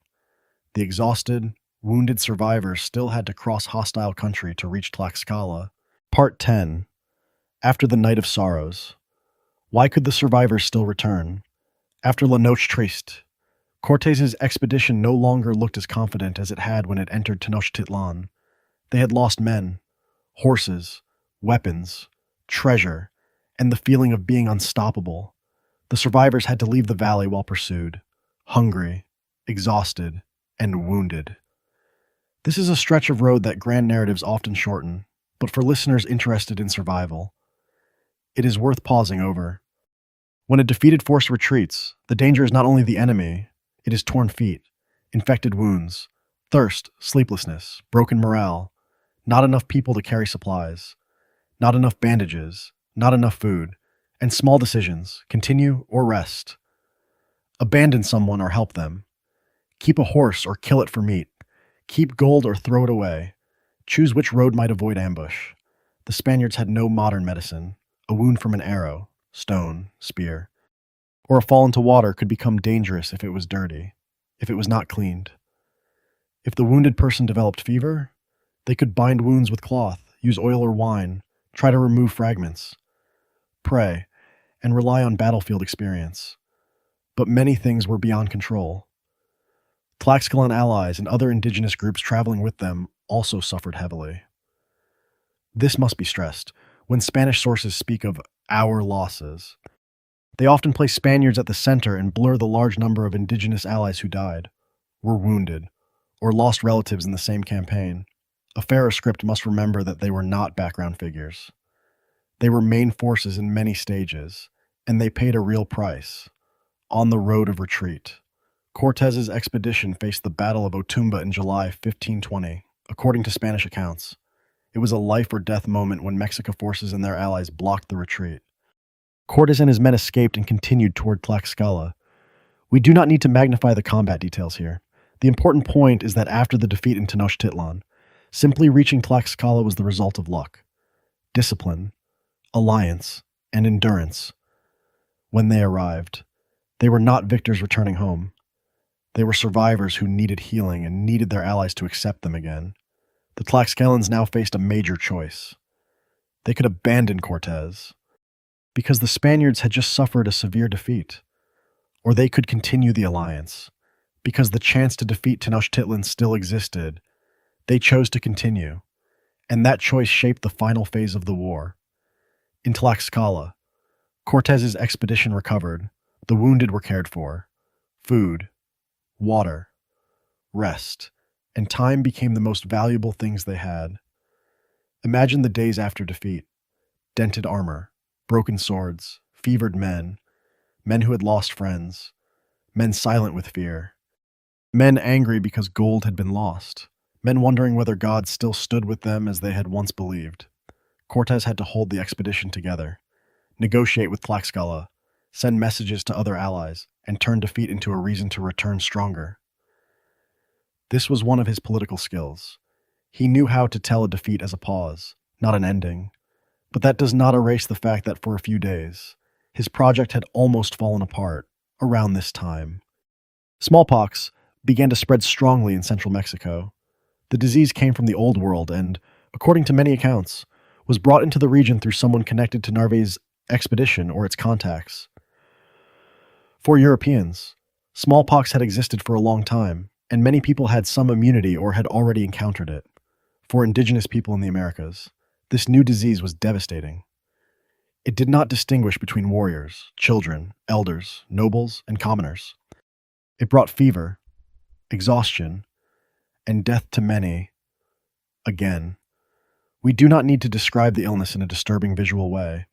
The exhausted, wounded survivors still had to cross hostile country to reach Tlaxcala. Part 10. After the Night of Sorrows. Why could the survivors still return? After La Noche Triste, Cortes' expedition no longer looked as confident as it had when it entered Tenochtitlan. They had lost men, horses, weapons, treasure, and the feeling of being unstoppable. The survivors had to leave the valley while pursued, hungry, exhausted, and wounded. This is a stretch of road that grand narratives often shorten, but for listeners interested in survival, it is worth pausing over. When a defeated force retreats, the danger is not only the enemy, it is torn feet, infected wounds, thirst, sleeplessness, broken morale, not enough people to carry supplies, not enough bandages, not enough food, and small decisions, continue or rest. Abandon someone or help them. Keep a horse or kill it for meat. Keep gold or throw it away. Choose which road might avoid ambush. The Spaniards had no modern medicine. A wound from an arrow, stone, spear, or a fall into water could become dangerous if it was dirty, if it was not cleaned. If the wounded person developed fever, they could bind wounds with cloth, use oil or wine, try to remove fragments, pray, and rely on battlefield experience. But many things were beyond control. Tlaxcalan allies and other indigenous groups traveling with them also suffered heavily. This must be stressed. When Spanish sources speak of our losses, they often place Spaniards at the center and blur the large number of indigenous allies who died, were wounded, or lost relatives in the same campaign. A fairer script must remember that they were not background figures. They were main forces in many stages, and they paid a real price, on the road of retreat. Cortes' expedition faced the Battle of Otumba in July 1520, according to Spanish accounts. It was a life-or-death moment when Mexican forces and their allies blocked the retreat. Cortes and his men escaped and continued toward Tlaxcala. We do not need to magnify the combat details here. The important point is that after the defeat in Tenochtitlan, simply reaching Tlaxcala was the result of luck, discipline, alliance, and endurance. When they arrived, they were not victors returning home. They were survivors who needed healing and needed their allies to accept them again. The Tlaxcalans now faced a major choice. They could abandon Cortes, because the Spaniards had just suffered a severe defeat, or they could continue the alliance, because the chance to defeat Tenochtitlan still existed. They chose to continue, and that choice shaped the final phase of the war. In Tlaxcala, Cortes' expedition recovered, the wounded were cared for, food, water, rest, and time became the most valuable things they had. Imagine the days after defeat: dented armor, broken swords, fevered men, men who had lost friends, men silent with fear, men angry because gold had been lost, men wondering whether God still stood with them as they had once believed. Cortes had to hold the expedition together, negotiate with Tlaxcala, send messages to other allies, and turn defeat into a reason to return stronger. This was one of his political skills. He knew how to tell a defeat as a pause, not an ending. But that does not erase the fact that for a few days, his project had almost fallen apart around this time. Smallpox began to spread strongly in central Mexico. The disease came from the Old World and, according to many accounts, was brought into the region through someone connected to Narvaez's expedition or its contacts. For Europeans, smallpox had existed for a long time, and many people had some immunity or had already encountered it. For indigenous people in the Americas, this new disease was devastating. It did not distinguish between warriors, children, elders, nobles, and commoners. It brought fever, exhaustion, and death to many. Again, we do not need to describe the illness in a disturbing visual way.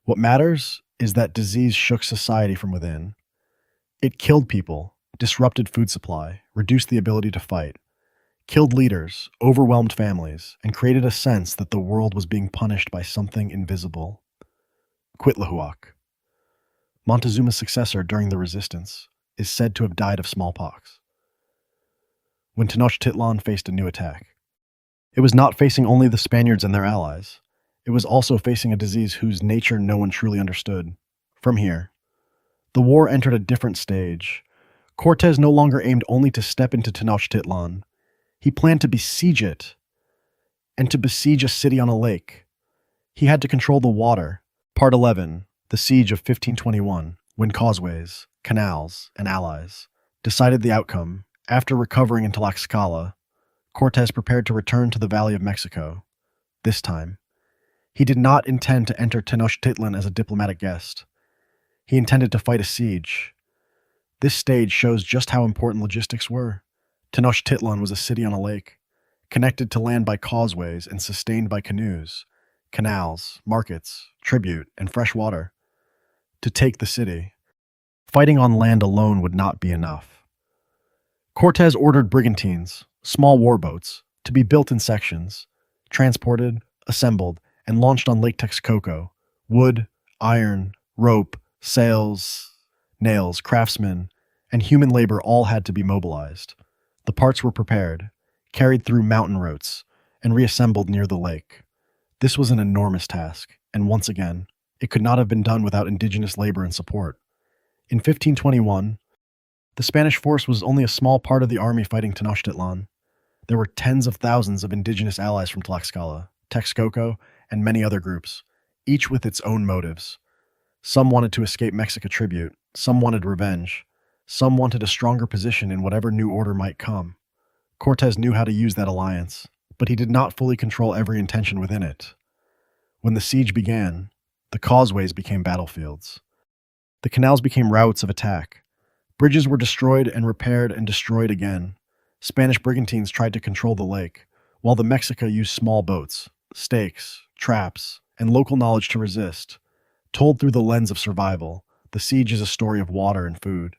What matters is that disease shook society from within. It killed people, disrupted food supply, reduced the ability to fight, killed leaders, overwhelmed families, and created a sense that the world was being punished by something invisible. Quitlahuac, Montezuma's successor during the resistance, is said to have died of smallpox. When Tenochtitlan faced a new attack, it was not facing only the Spaniards and their allies. It was also facing a disease whose nature no one truly understood. From here, the war entered a different stage. Cortes no longer aimed only to step into Tenochtitlan. He planned to besiege it, and to besiege a city on a lake. He had to control the water. Part 11, the Siege of 1521, when Causeways, Canals, and allies decided the outcome. After recovering in Tlaxcala, Cortes prepared to return to the Valley of Mexico. This time, he did not intend to enter Tenochtitlan as a diplomatic guest. He intended to fight a siege. This stage shows just how important logistics were. Tenochtitlan was a city on a lake, connected to land by causeways and sustained by canoes, canals, markets, tribute, and fresh water. To take the city, fighting on land alone would not be enough. Cortes ordered brigantines, small warboats, to be built in sections, transported, assembled, and launched on Lake Texcoco. Wood, iron, rope, sails, nails, craftsmen, and human labor all had to be mobilized. The parts were prepared, carried through mountain routes, and reassembled near the lake. This was an enormous task, and once again, it could not have been done without indigenous labor and support. In 1521, the Spanish force was only a small part of the army fighting Tenochtitlan. There were tens of thousands of indigenous allies from Tlaxcala, Texcoco, and many other groups, each with its own motives. Some wanted to escape Mexica tribute, some wanted revenge, some wanted a stronger position in whatever new order might come. Cortes knew how to use that alliance, but he did not fully control every intention within it. When the siege began, the causeways became battlefields. The canals became routes of attack. Bridges were destroyed and repaired and destroyed again. Spanish brigantines tried to control the lake, while the Mexica used small boats, stakes, traps, and local knowledge to resist. Told through the lens of survival, the siege is a story of water and food.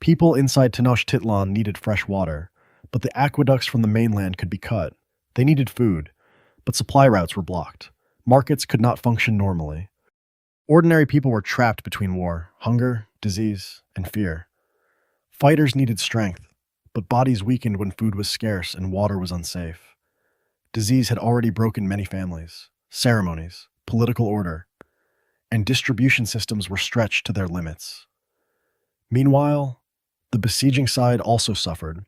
People inside Tenochtitlan needed fresh water, but the aqueducts from the mainland could be cut. They needed food, but supply routes were blocked. Markets could not function normally. Ordinary people were trapped between war, hunger, disease, and fear. Fighters needed strength, but bodies weakened when food was scarce and water was unsafe. Disease had already broken many families, ceremonies, political order, and distribution systems were stretched to their limits. Meanwhile, the besieging side also suffered.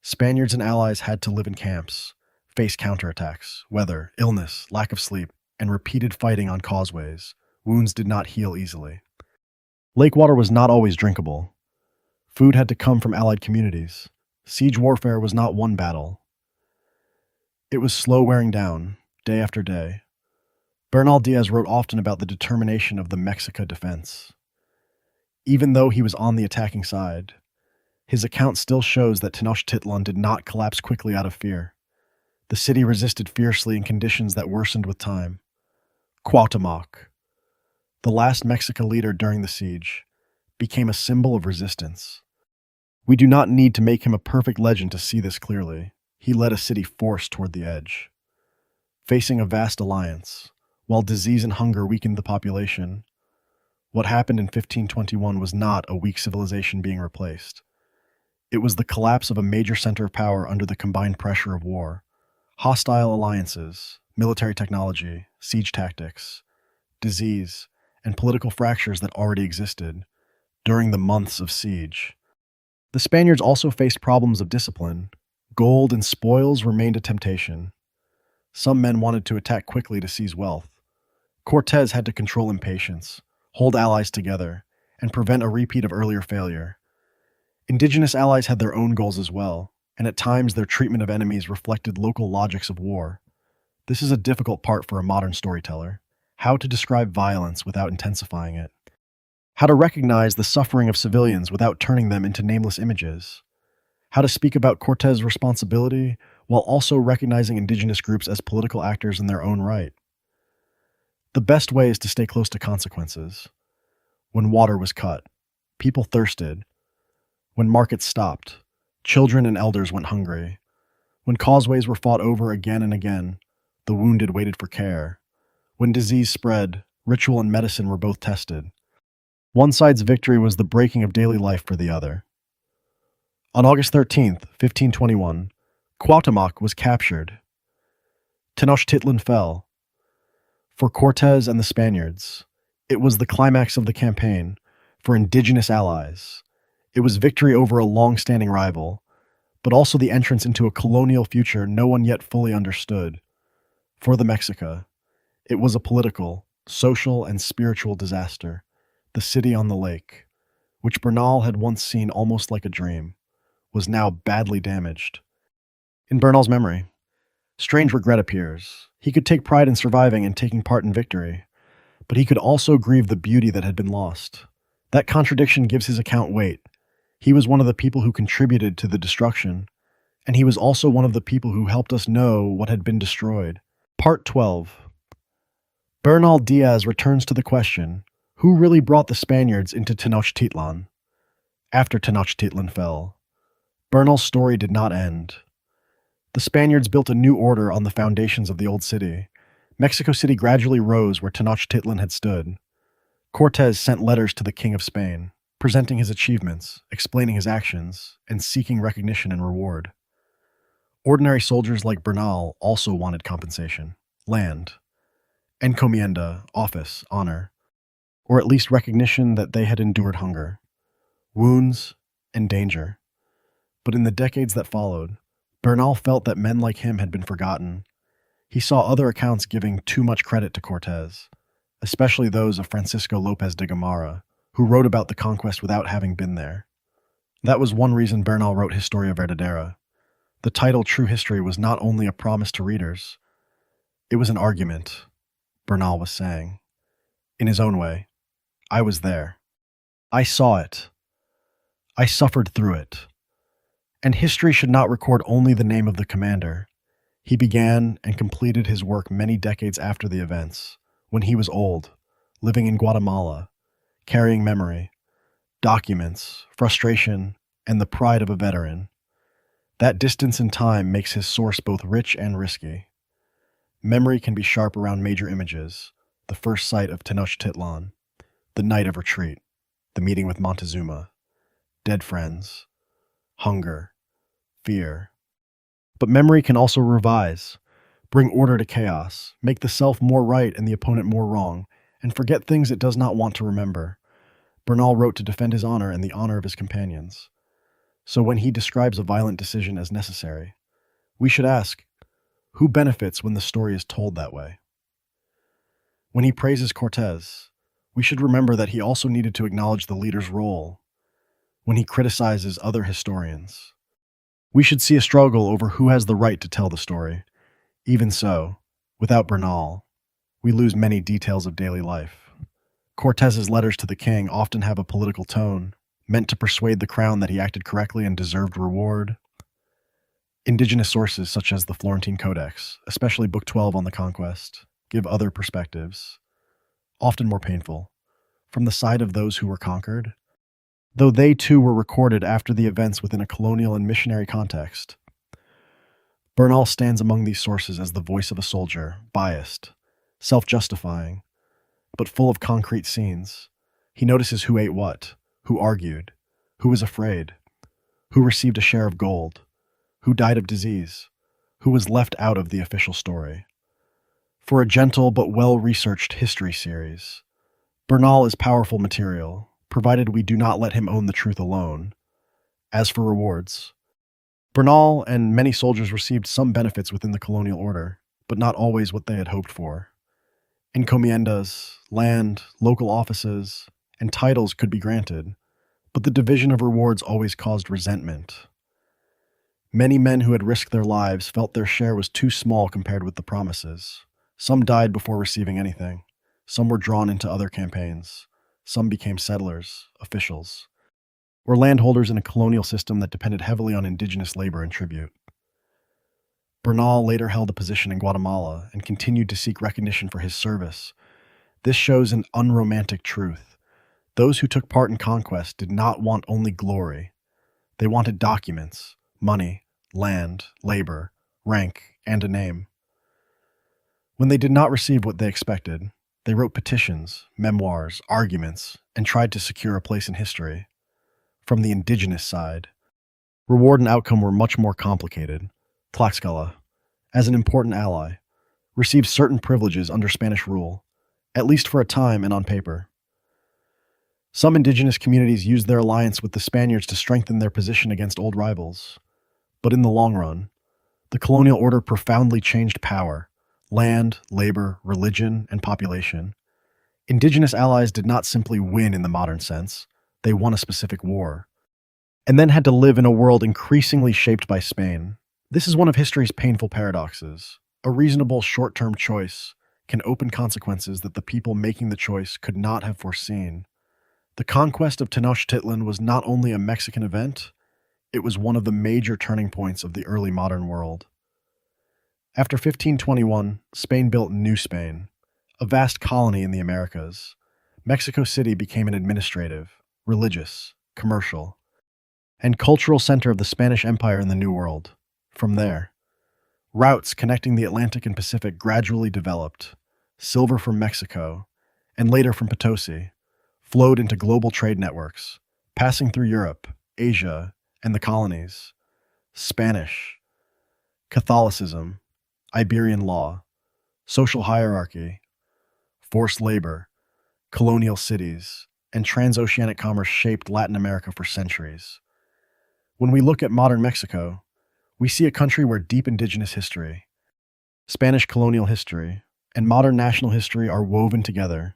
Spaniards and allies had to live in camps, face counterattacks, weather, illness, lack of sleep, and repeated fighting on causeways. Wounds did not heal easily. Lake water was not always drinkable. Food had to come from allied communities. Siege warfare was not one battle. It was slow wearing down, day after day. Bernal Diaz wrote often about the determination of the Mexica defense. Even though he was on the attacking side, his account still shows that Tenochtitlan did not collapse quickly out of fear. The city resisted fiercely in conditions that worsened with time. Cuauhtémoc, the last Mexica leader during the siege, became a symbol of resistance. We do not need to make him a perfect legend to see this clearly. He led a city forced toward the edge. Facing a vast alliance, while disease and hunger weakened the population, what happened in 1521 was not a weak civilization being replaced. It was the collapse of a major center of power under the combined pressure of war. Hostile alliances, military technology, siege tactics, disease, and political fractures that already existed during the months of siege. The Spaniards also faced problems of discipline. Gold and spoils remained a temptation. Some men wanted to attack quickly to seize wealth. Cortes had to control impatience, hold allies together, and prevent a repeat of earlier failure. Indigenous allies had their own goals as well, and at times their treatment of enemies reflected local logics of war. This is a difficult part for a modern storyteller: how to describe violence without intensifying it. How to recognize the suffering of civilians without turning them into nameless images. How to speak about Cortes' responsibility while also recognizing indigenous groups as political actors in their own right. The best way is to stay close to consequences. When water was cut, people thirsted. When markets stopped, children and elders went hungry. When causeways were fought over again and again, the wounded waited for care. When disease spread, ritual and medicine were both tested. One side's victory was the breaking of daily life for the other. On August 13th, 1521, Cuauhtémoc was captured. Tenochtitlan fell. For Cortes and the Spaniards, it was the climax of the campaign. For indigenous allies, it was victory over a long-standing rival, but also the entrance into a colonial future no one yet fully understood. For the Mexica, it was a political, social, and spiritual disaster. The city on the lake, which Bernal had once seen almost like a dream, was now badly damaged. In Bernal's memory, strange regret appears. He could take pride in surviving and taking part in victory, but he could also grieve the beauty that had been lost. That contradiction gives his account weight. He was one of the people who contributed to the destruction, and he was also one of the people who helped us know what had been destroyed. Part 12. Bernal Diaz returns to the question: who really brought the Spaniards into Tenochtitlan? After Tenochtitlan fell, Bernal's story did not end. The Spaniards built a new order on the foundations of the old city. Mexico City gradually rose where Tenochtitlan had stood. Cortes sent letters to the King of Spain, presenting his achievements, explaining his actions, and seeking recognition and reward. Ordinary soldiers like Bernal also wanted compensation: land, encomienda, office, honor, or at least recognition that they had endured hunger, wounds, and danger. But in the decades that followed, Bernal felt that men like him had been forgotten. He saw other accounts giving too much credit to Cortes, especially those of Francisco López de Gamarra, who wrote about the conquest without having been there. That was one reason Bernal wrote Historia Verdadera. The title True History was not only a promise to readers, it was an argument. Bernal was saying, in his own way, I was there. I saw it. I suffered through it. And history should not record only the name of the commander. He began and completed his work many decades after the events, when he was old, living in Guatemala, carrying memory, documents, frustration, and the pride of a veteran. That distance in time makes his source both rich and risky. Memory can be sharp around major images: the first sight of Tenochtitlan, the night of retreat, the meeting with Moctezuma, dead friends, hunger, fear. But memory can also revise, bring order to chaos, make the self more right and the opponent more wrong, and forget things it does not want to remember. Bernal wrote to defend his honor and the honor of his companions. So when he describes a violent decision as necessary, we should ask, who benefits when the story is told that way? When he praises Cortes, we should remember that he also needed to acknowledge the leader's role. When he criticizes other historians, we should see a struggle over who has the right to tell the story. Even so, without Bernal, we lose many details of daily life. Cortes's letters to the king often have a political tone, meant to persuade the crown that he acted correctly and deserved reward. Indigenous sources such as the Florentine Codex, especially Book 12 on the conquest, give other perspectives, often more painful, from the side of those who were conquered, though they too were recorded after the events within a colonial and missionary context. Bernal stands among these sources as the voice of a soldier, biased, self-justifying, but full of concrete scenes. He notices who ate what, who argued, who was afraid, Who received a share of gold? Who died of disease? Who was left out of the official story? For a gentle but well-researched history series, Bernal is powerful material, provided we do not let him own the truth alone. As for rewards, Bernal and many soldiers received some benefits within the colonial order, but not always what they had hoped for. Encomiendas, land, local offices, and titles could be granted, but the division of rewards always caused resentment. Many men who had risked their lives felt their share was too small compared with the promises. Some died before receiving anything. Some were drawn into other campaigns. Some became settlers, officials, or landholders in a colonial system that depended heavily on indigenous labor and tribute. Bernal later held a position in Guatemala and continued to seek recognition for his service. This shows an unromantic truth. Those who took part in conquest did not want only glory. They wanted documents, money, land, labor, rank, and a name. When they did not receive what they expected, they wrote petitions, memoirs, arguments, and tried to secure a place in history. From the indigenous side, reward and outcome were much more complicated. Tlaxcala, as an important ally, received certain privileges under Spanish rule, at least for a time and on paper. Some indigenous communities used their alliance with the Spaniards to strengthen their position against old rivals. But in the long run, the colonial order profoundly changed power, land, labor, religion, and population. Indigenous allies did not simply win in the modern sense, they won a specific war, and then had to live in a world increasingly shaped by Spain. This is one of history's painful paradoxes. A reasonable short-term choice can open consequences that the people making the choice could not have foreseen. The conquest of Tenochtitlan was not only a Mexican event, it was one of the major turning points of the early modern world. After 1521, Spain built New Spain, a vast colony in the Americas. Mexico City became an administrative, religious, commercial, and cultural center of the Spanish Empire in the New World. From there, routes connecting the Atlantic and Pacific gradually developed. Silver from Mexico, and later from Potosi, flowed into global trade networks, passing through Europe, Asia, and the colonies. Spanish, Catholicism, Iberian law, social hierarchy, forced labor, colonial cities, and transoceanic commerce shaped Latin America for centuries. When we look at modern Mexico, we see a country where deep indigenous history, Spanish colonial history, and modern national history are woven together.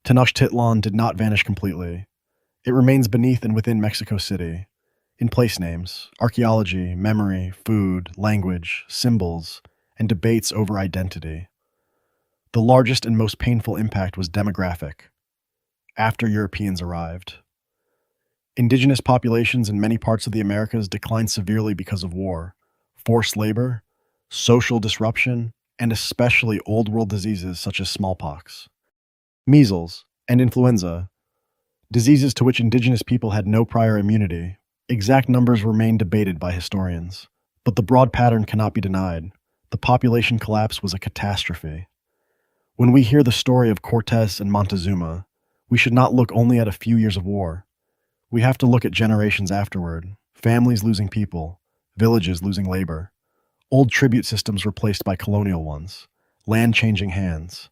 Tenochtitlan did not vanish completely. It remains beneath and within Mexico City, in place names, archaeology, memory, food, language, symbols, and debates over identity. The largest and most painful impact was demographic. After Europeans arrived, indigenous populations in many parts of the Americas declined severely because of war, forced labor, social disruption, and especially old world diseases such as smallpox, measles, and influenza, diseases to which indigenous people had no prior immunity. Exact numbers remain debated by historians, but the broad pattern cannot be denied. The population collapse was a catastrophe. When we hear the story of Cortes and Moctezuma, we should not look only at a few years of war. We have to look at generations afterward, families losing people, villages losing labor, old tribute systems replaced by colonial ones, land changing hands,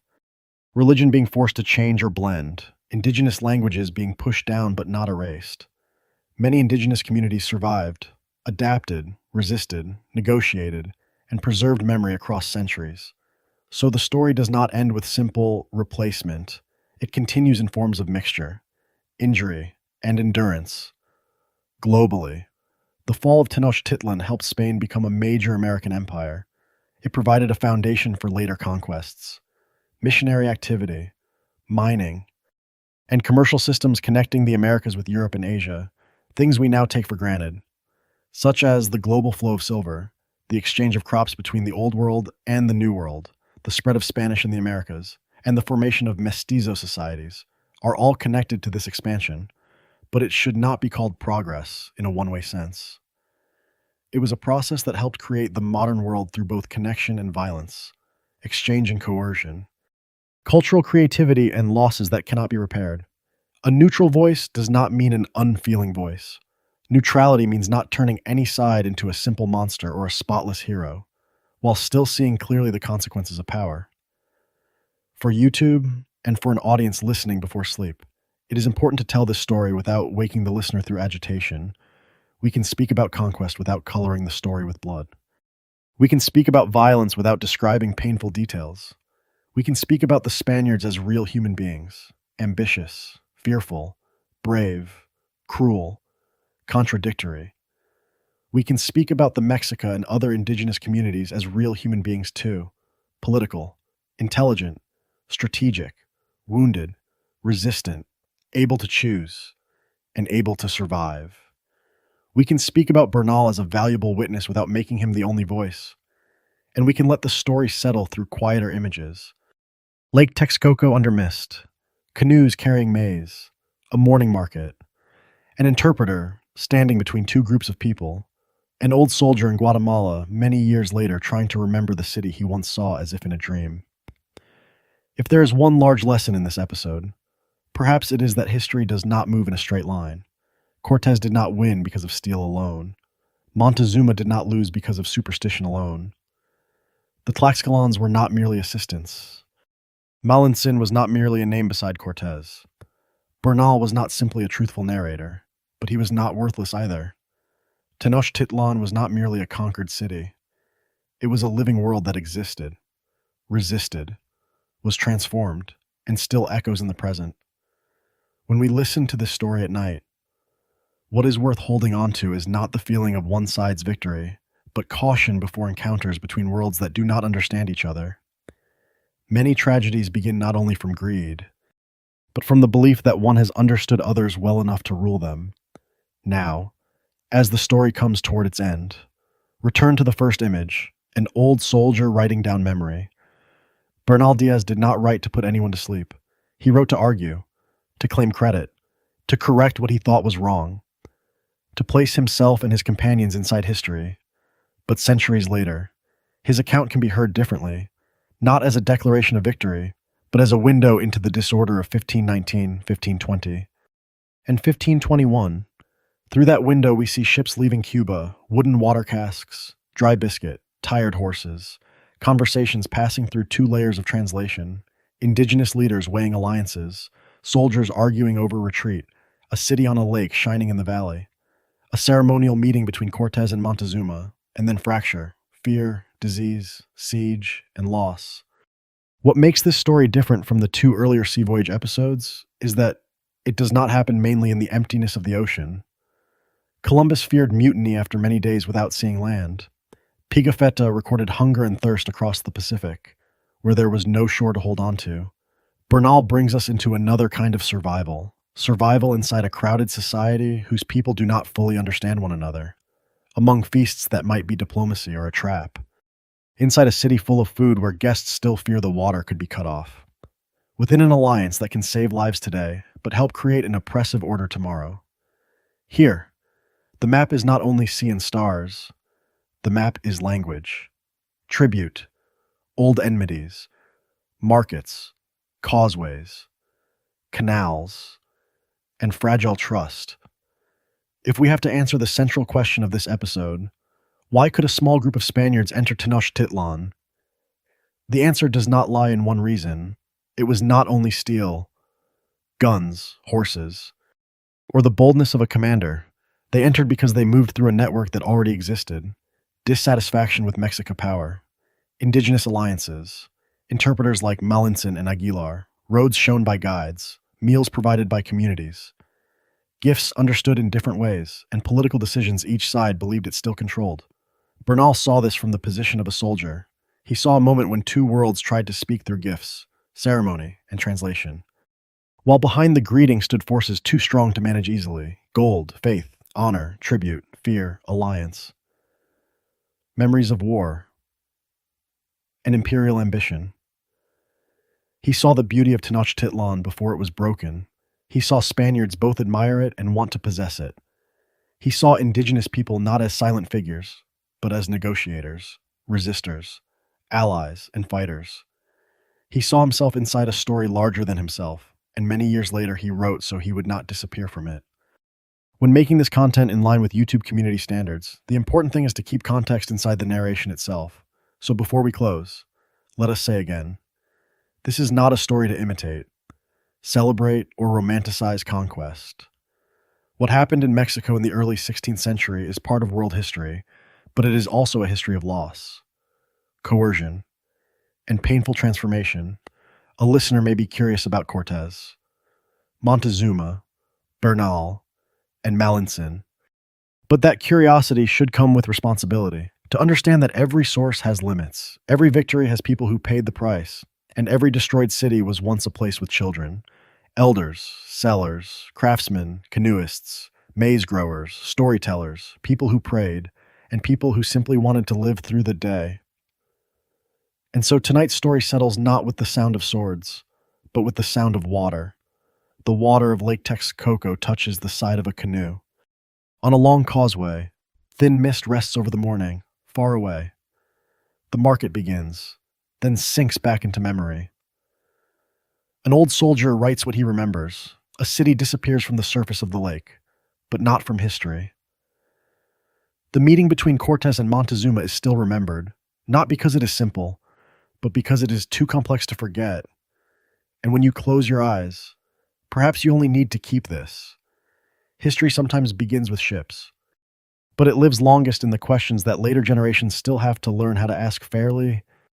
religion being forced to change or blend, indigenous languages being pushed down but not erased. Many indigenous communities survived, adapted, resisted, negotiated, and preserved memory across centuries. So the story does not end with simple replacement. It continues in forms of mixture, injury, and endurance. Globally, the fall of Tenochtitlan helped Spain become a major American empire. It provided a foundation for later conquests, missionary activity, mining, and commercial systems connecting the Americas with Europe and Asia, things we now take for granted, such as the global flow of silver, the exchange of crops between the Old World and the New World, the spread of Spanish in the Americas, and the formation of mestizo societies, are all connected to this expansion, but it should not be called progress in a one-way sense. It was a process that helped create the modern world through both connection and violence, exchange and coercion, cultural creativity and losses that cannot be repaired. A neutral voice does not mean an unfeeling voice. Neutrality means not turning any side into a simple monster or a spotless hero, while still seeing clearly the consequences of power. For YouTube and for an audience listening before sleep, it is important to tell this story without waking the listener through agitation. We can speak about conquest without coloring the story with blood. We can speak about violence without describing painful details. We can speak about the Spaniards as real human beings, ambitious, fearful, brave, cruel, contradictory. We can speak about the Mexica and other indigenous communities as real human beings too, political, intelligent, strategic, wounded, resistant, able to choose, and able to survive. We can speak about Bernal as a valuable witness without making him the only voice. And we can let the story settle through quieter images. Lake Texcoco under mist, canoes carrying maize, a morning market, an interpreter standing between two groups of people, an old soldier in Guatemala many years later trying to remember the city he once saw as if in a dream. If there is one large lesson in this episode, perhaps it is that history does not move in a straight line. Cortes did not win because of steel alone. Montezuma did not lose because of superstition alone. The Tlaxcalans were not merely assistants. Malintzin was not merely a name beside Cortes. Bernal was not simply a truthful narrator, but he was not worthless either. Tenochtitlan was not merely a conquered city. It was a living world that existed, resisted, was transformed, and still echoes in the present. When we listen to this story at night, what is worth holding on to is not the feeling of one side's victory, but caution before encounters between worlds that do not understand each other. Many tragedies begin not only from greed, but from the belief that one has understood others well enough to rule them. Now, as the story comes toward its end, return to the first image, an old soldier writing down memory. Bernal Diaz did not write to put anyone to sleep. He wrote to argue, to claim credit, to correct what he thought was wrong, to place himself and his companions inside history. But centuries later, his account can be heard differently, not as a declaration of victory, but as a window into the disorder of 1519, 1520, and 1521. Through that window we see ships leaving Cuba, wooden water casks, dry biscuit, tired horses, conversations passing through two layers of translation, indigenous leaders weighing alliances, soldiers arguing over retreat, a city on a lake shining in the valley, a ceremonial meeting between Cortes and Montezuma, and then fracture, fear, disease, siege, and loss. What makes this story different from the two earlier sea voyage episodes is that it does not happen mainly in the emptiness of the ocean. Columbus feared mutiny after many days without seeing land. Pigafetta recorded hunger and thirst across the Pacific, where there was no shore to hold on to. Bernal brings us into another kind of survival inside a crowded society whose people do not fully understand one another, among feasts that might be diplomacy or a trap, inside a city full of food where guests still fear the water could be cut off, within an alliance that can save lives today but help create an oppressive order tomorrow. Here, the map is not only sea and stars, the map is language, tribute, old enmities, markets, causeways, canals, and fragile trust. If we have to answer the central question of this episode, why could a small group of Spaniards enter Tenochtitlan? The answer does not lie in one reason. It was not only steel, guns, horses, or the boldness of a commander. They entered because they moved through a network that already existed. Dissatisfaction with Mexica power, indigenous alliances, interpreters like Malintzin and Aguilar, roads shown by guides, meals provided by communities, gifts understood in different ways, and political decisions each side believed it still controlled. Bernal saw this from the position of a soldier. He saw a moment when two worlds tried to speak through gifts, ceremony, and translation. While behind the greeting stood forces too strong to manage easily: gold, faith, honor, tribute, fear, alliance. Memories of war, and imperial ambition. He saw the beauty of Tenochtitlan before it was broken. He saw Spaniards both admire it and want to possess it. He saw indigenous people not as silent figures, but as negotiators, resistors, allies, and fighters. He saw himself inside a story larger than himself, and many years later he wrote so he would not disappear from it. When making this content in line with YouTube community standards, the important thing is to keep context inside the narration itself. So before we close, let us say again, this is not a story to imitate, celebrate, or romanticize conquest. What happened in Mexico in the early 16th century is part of world history, but it is also a history of loss, coercion, and painful transformation. A listener may be curious about Cortes, Moctezuma, Bernal, and Malintzin, but that curiosity should come with responsibility. To understand that every source has limits, every victory has people who paid the price, and every destroyed city was once a place with children, elders, sellers, craftsmen, canoeists, maize growers, storytellers, people who prayed, and people who simply wanted to live through the day. And so tonight's story settles not with the sound of swords, but with the sound of water. The water of Lake Texcoco touches the side of a canoe. On a long causeway, thin mist rests over the morning, far away. The market begins, then sinks back into memory. An old soldier writes what he remembers. A city disappears from the surface of the lake, but not from history. The meeting between Cortes and Moctezuma is still remembered, not because it is simple, but because it is too complex to forget. And when you close your eyes, perhaps you only need to keep this. History sometimes begins with ships, but it lives longest in the questions that later generations still have to learn how to ask fairly